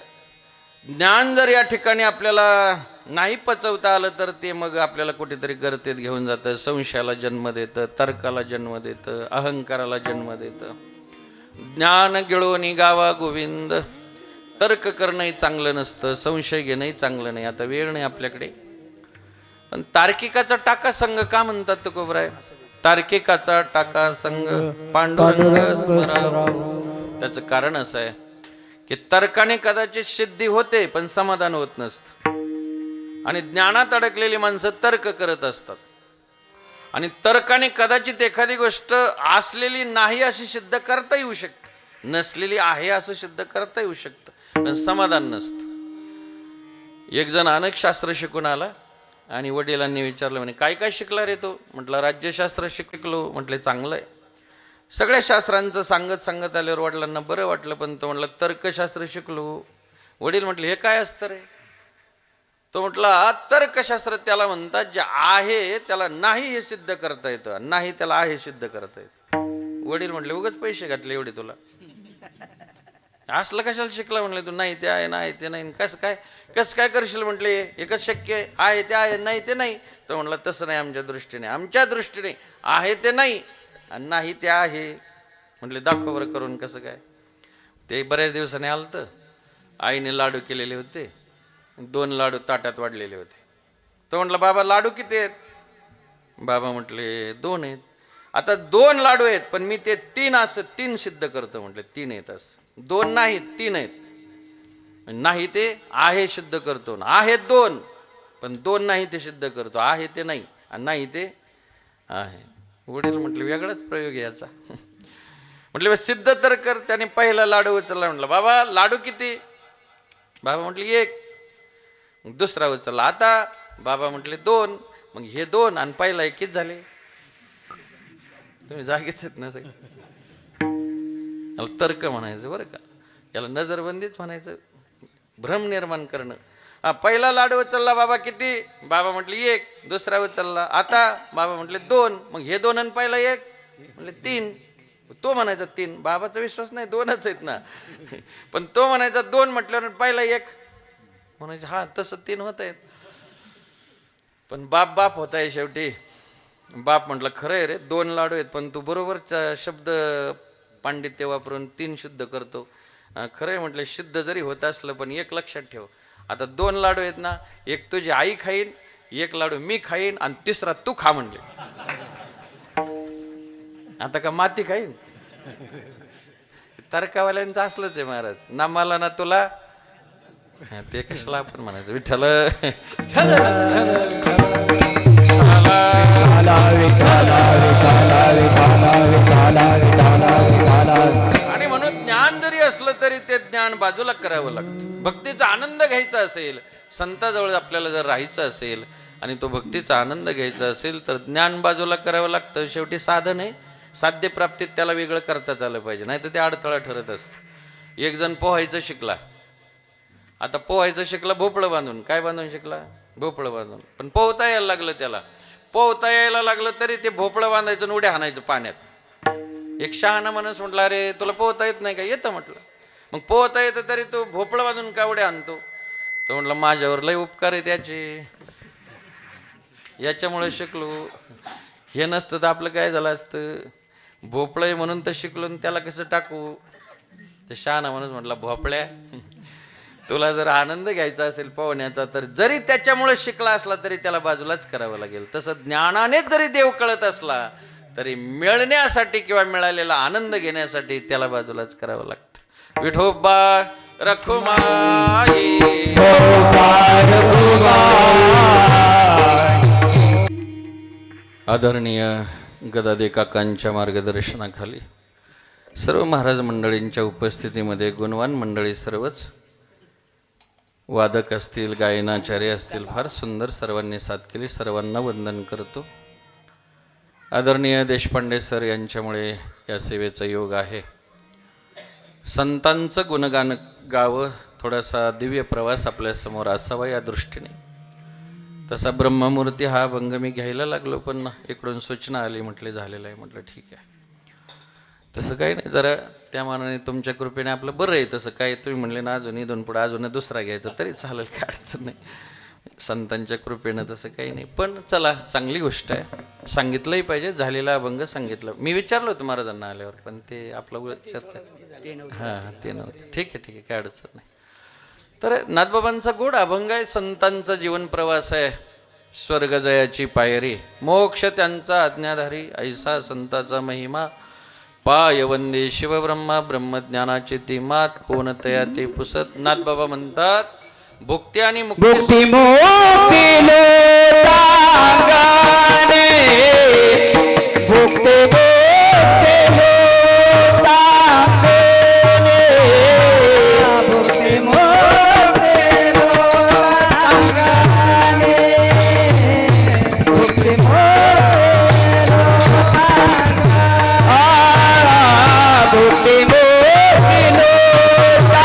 ज्ञान जर या ठिकाणी आपल्याला नाही पचवता आलं तर ते मग आपल्याला कुठेतरी गर्तेत घेऊन जातं, संशयाला जन्म देतं, तर्काला जन्म देतं, अहंकाराला जन्म देतं. ज्ञान गिळोनी गावा गोविंद. तर्क करणंही चांगलं नसतं, संशय घेणंही चांगलं नाही. आता वेळ नाही आपल्याकडे, पण तार्किकाचा टाका संघ का म्हणतात तुकोबराय? तार्किकाचा टाका संघ पांडुरंग स्मराव. त्याचं कारण असं आहे की तर्काने कदाचित सिद्धी होते पण समाधान होत नसतं. आणि ज्ञानात अडकलेली माणसं तर्क करत असतात आणि तर्काने कदाचित एखादी गोष्ट असलेली नाही अशी सिद्ध करता येऊ शकते, नसलेली आहे असं सिद्ध करता येऊ शकतं, पण समाधान नसतं. एक जण अनेक शास्त्र शिकून आला आणि वडिलांनी विचारलं, म्हणे काय काय शिकला रे तो? म्हटलं राज्यशास्त्र शिकलो. म्हटले चांगलं आहे. सगळ्या शास्त्रांचं सांगत आल्यावर वडिलांना बरं वाटलं, पण तो म्हटलं तर्कशास्त्र शिकलो. वडील म्हटले हे काय असतं रे? तो म्हटला तर्कशास्त्र त्याला म्हणतात जे आहे त्याला नाही हे सिद्ध करता येतं, नाही त्याला आहे सिद्ध करता येतं. वडील म्हटले उगाच पैसे घातले एवढे तुला, असलं कशाला शिकला? म्हणले तू नाही ते आहे, नाही ते नाही, कसं काय करशील? म्हटले एकच शक्य आहे ते आहे, नाही ते नाही. तो म्हटला तसं नाही आमच्या दृष्टीने आहे ते नाही आणि नाही ते आहे. म्हटले दाखव बरं करून कसं काय? ते बऱ्याच दिवसाने आलतं. आईने लाडू केलेले होते, 2 लाडू ताटात वाढलेले होते. तो म्हटलं बाबा लाडू किती आहेत? बाबा म्हटले 2 आहेत. आता 2 लाडू आहेत पण मी ते 3 असं 3 सिद्ध करतो. म्हटले 3 आहेत असं, 2 नाहीत 3 आहेत. नाही ते आहे सिद्ध करतो, आहेत 2 पण 2 नाही ते सिद्ध करतो, आहे ते नाही आणि नाही ते आहे. वडील म्हटले वेगळाच प्रयोग याचा. म्हटले सिद्ध तर कर. त्याने पहिला लाडू उचलला. म्हटलं बाबा लाडू किती? बाबा म्हटले 1. दुसरा उचलला. आता बाबा म्हटले 2. मग हे 2 आणि पहिला 1 झाले. तुम्ही जागेच आहेत ना सगळे. याला तर्क म्हणायचं बरं का, याला नजरबंदीच म्हणायचं, भ्रम निर्माण करणं. पहिला लाडू उचलला. बाबा किती? बाबा म्हटले 1. दुसरा उचलला. आता बाबा म्हटले 2. मग हे 2 आणि पहिला 1 म्हटले 3. तो म्हणायचा 3. बाबाचा विश्वास नाही, 2च आहेत ना. पण तो म्हणायचा 2 म्हटल्यावर पहिला 1 म्हणायचं हा तसं 3 होत आहेत. पण बाप होत आहे शेवटी. बाप म्हटलं खरं आहे रे, 2 लाडू आहेत, पण तू बरोबर शब्द पांडित्य वापरून 3 शुद्ध करतो. खरं आहे म्हटलं, शुद्ध जरी होत असलं पण एक लक्षात ठेव, आता 2 लाडू आहेत ना, एक तुझी आई खाईन, एक लाडू मी खाईन, आणि तिसरा तू खा म्हणले. आता का माती खाईन? तर्कावाल्यांचं असलंच आहे महाराज, ना मला ना तुला. ते कशाला आपण म्हणायचं, विठ्ठल आणि म्हणून ज्ञान जरी असलं तरी ते ज्ञान बाजूला करावं लागतं. भक्तीचा आनंद घ्यायचा असेल, संताजवळ आपल्याला जर राहायचं असेल आणि तो भक्तीचा आनंद घ्यायचा असेल तर ज्ञान बाजूला करावं लागतं. शेवटी साधन आहे, साध्य प्राप्तीत त्याला वेगळं करताच आलं पाहिजे, नाही तर ते अडथळा ठरत असतं. एक जण पोहायचं शिकला, आता पोहायचं शिकला भोपळं बांधून. काय बांधून शिकला? भोपळं बांधून. पण पोहता यायला लागलं त्याला. पोहता यायला लागलं तरी ते भोपळं बांधायचं आणि उड्या हाणायचं पाण्यात. एक शहाणा माणूस म्हटलं, अरे तुला पोहता येत नाही का? येतं म्हटलं. मग पोहता येतं तरी तो भोपळं बांधून का उड्या आणतो? तो म्हटलं माझ्यावर लय उपकार आहे त्याचे, याच्यामुळे शिकलो. हे नसतं तर आपलं काय झालं असतं? भोपळं आहे म्हणून तर शिकलो, त्याला कसं टाकू? ते शहाणा माणूस म्हटला, भोपळ्या तुला जर आनंद घ्यायचा असेल पोहण्याचा तर जरी त्याच्यामुळे शिकला असला तरी त्याला बाजूलाच करावं लागेल. तसं ज्ञानानेच जरी देव कळत असला तरी मिळण्यासाठी किंवा मिळालेला आनंद घेण्यासाठी त्याला बाजूलाच करावं लागतं. विठोबा रखुमाई. आदरणीय गदादे काकांच्या मार्गदर्शनाखाली सर्व महाराज मंडळींच्या उपस्थितीमध्ये गुणवान मंडळी सर्वच, वादक असतील, गायनाचार्य असतील, फार सुंदर सर्वांनी साथ केली. सर्वांना वंदन करतो. आदरणीय देशपांडे सर यांच्यामुळे या सेवेचा योग आहे. संतांचं गुणगान गावं, थोडासा दिव्य प्रवास आपल्यासमोर असावा या दृष्टीने. तसा ब्रह्ममूर्ती हा अभंग मी घ्यायला लागलो, पण इकडून सूचना आली, म्हटले झालेलं आहे. म्हटलं ठीक आहे, तसं काही नाही, जरा त्या मानाने तुमच्या कृपेने आपलं बरं आहे. तसं काय तुम्ही म्हणले ना अजून इथून पुढे अजून दुसरा घ्यायचा तरी चालेल, काय अडचण नाही. संतांच्या कृपेनं तसं काही नाही. पण चला, चांगली गोष्ट आहे, सांगितलंही पाहिजे. झालेला अभंग सांगितलं. मी विचारलं होतं महाराजांना आल्यावर, पण ते आपलं चर्चा हां ते नव्हतं. ठीक आहे, काय अडचण नाही. तर नाथबाबांचा गोड अभंग आहे. संतांचा जीवन प्रवास आहे. स्वर्ग जयाची पायरी, मोक्ष त्यांचा आज्ञाधारी, ऐसा संताचा महिमा. पाय वंदे शिवब्रह्मा, ब्रह्मज्ञानाची ती मात, कोण तया ते पुसत. नाथबाबा म्हणतात, भुक्ती आणि मुक्ती मुक्ती मोक्ती लोटांगणे, भुक्ती मोक्ती लोटांगणे, भुक्ती मोक्ती लोटांगणे, भुक्ती मोक्ती लोटांगणे, भुक्ती मोक्ती लोटांगणे,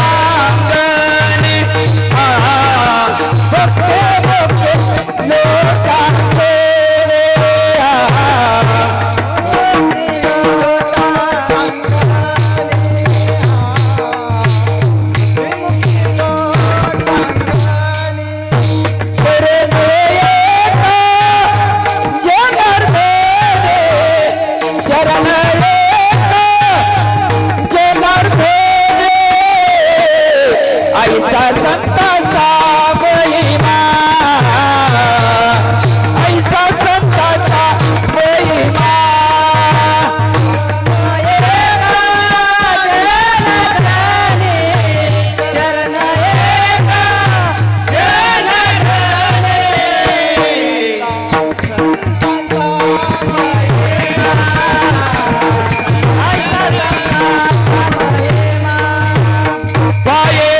भक्ते भक्ते लोटांगणे, ऐसा संताचा महिमा, ऐसा संताचा महिमा. चरण एका जन गणे, संताचा महिमा, ऐसा संताचा महिमा. पाये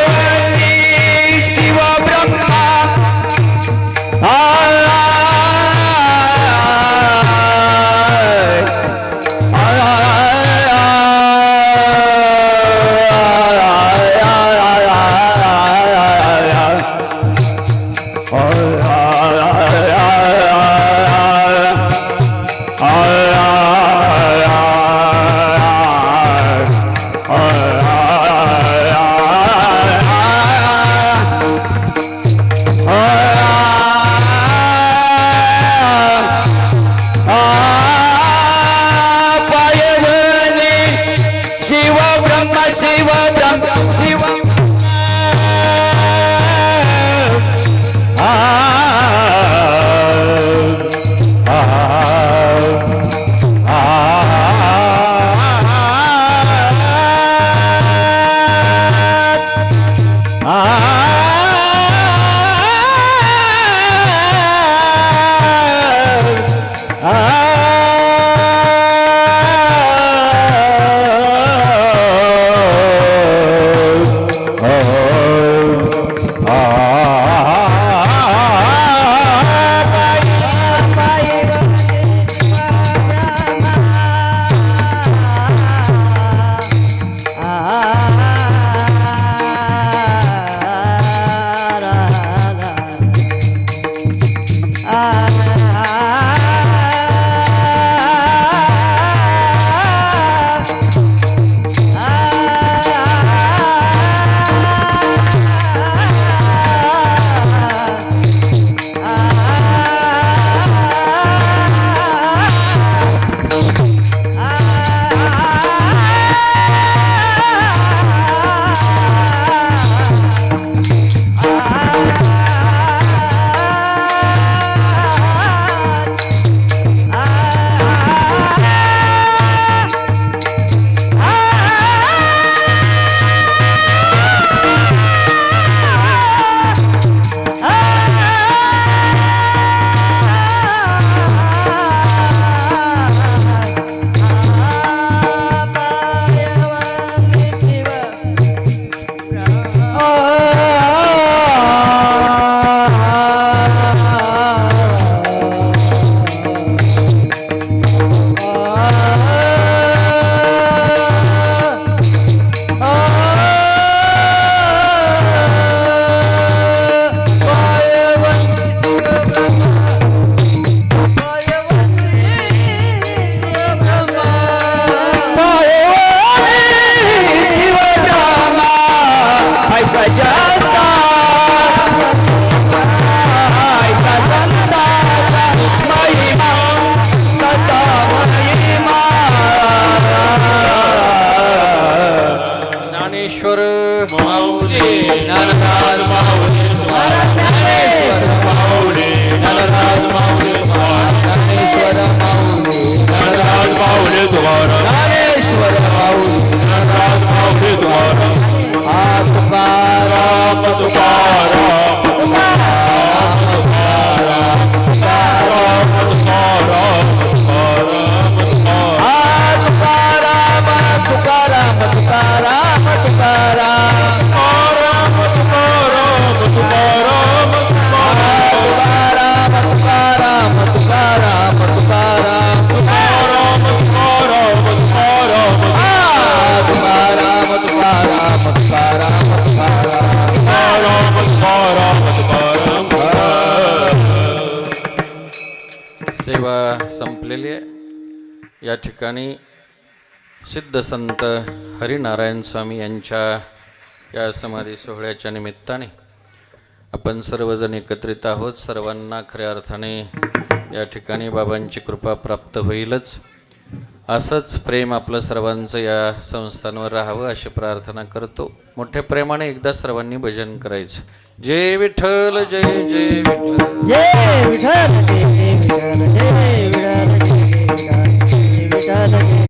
ज्ञानेश्वर माऊली ज्ञानराज माऊली ज्ञानेश्वर माऊली ज्ञानराज माऊली ज्ञानेश्वर माऊली ज्ञानराज माऊली तुम्हारा ज्ञानेश्वर माऊली ज्ञानराज माऊली तुम्हारा तुकाराम तुकाराम तुकाराम तुकाराम तुकाराम तुकाराम तुकाराम तुकाराम सेवा संपलेली आहे. या ठिकाणी सिद्ध संत हरिनारायण स्वामी यांच्या या समाधी सोहळ्याच्या निमित्ताने आपण सर्वजण एकत्रित आहोत. सर्वांना खऱ्या अर्थाने या ठिकाणी बाबांची कृपा प्राप्त होईलच. असंच प्रेम आपलं सर्वांचं या संस्थांवर राहावं अशी प्रार्थना करतो. मोठ्या प्रेमाने एकदा सर्वांनी भजन करायचं. जय विठ्ठल जय जय विठ्ठल जय विठ्ठल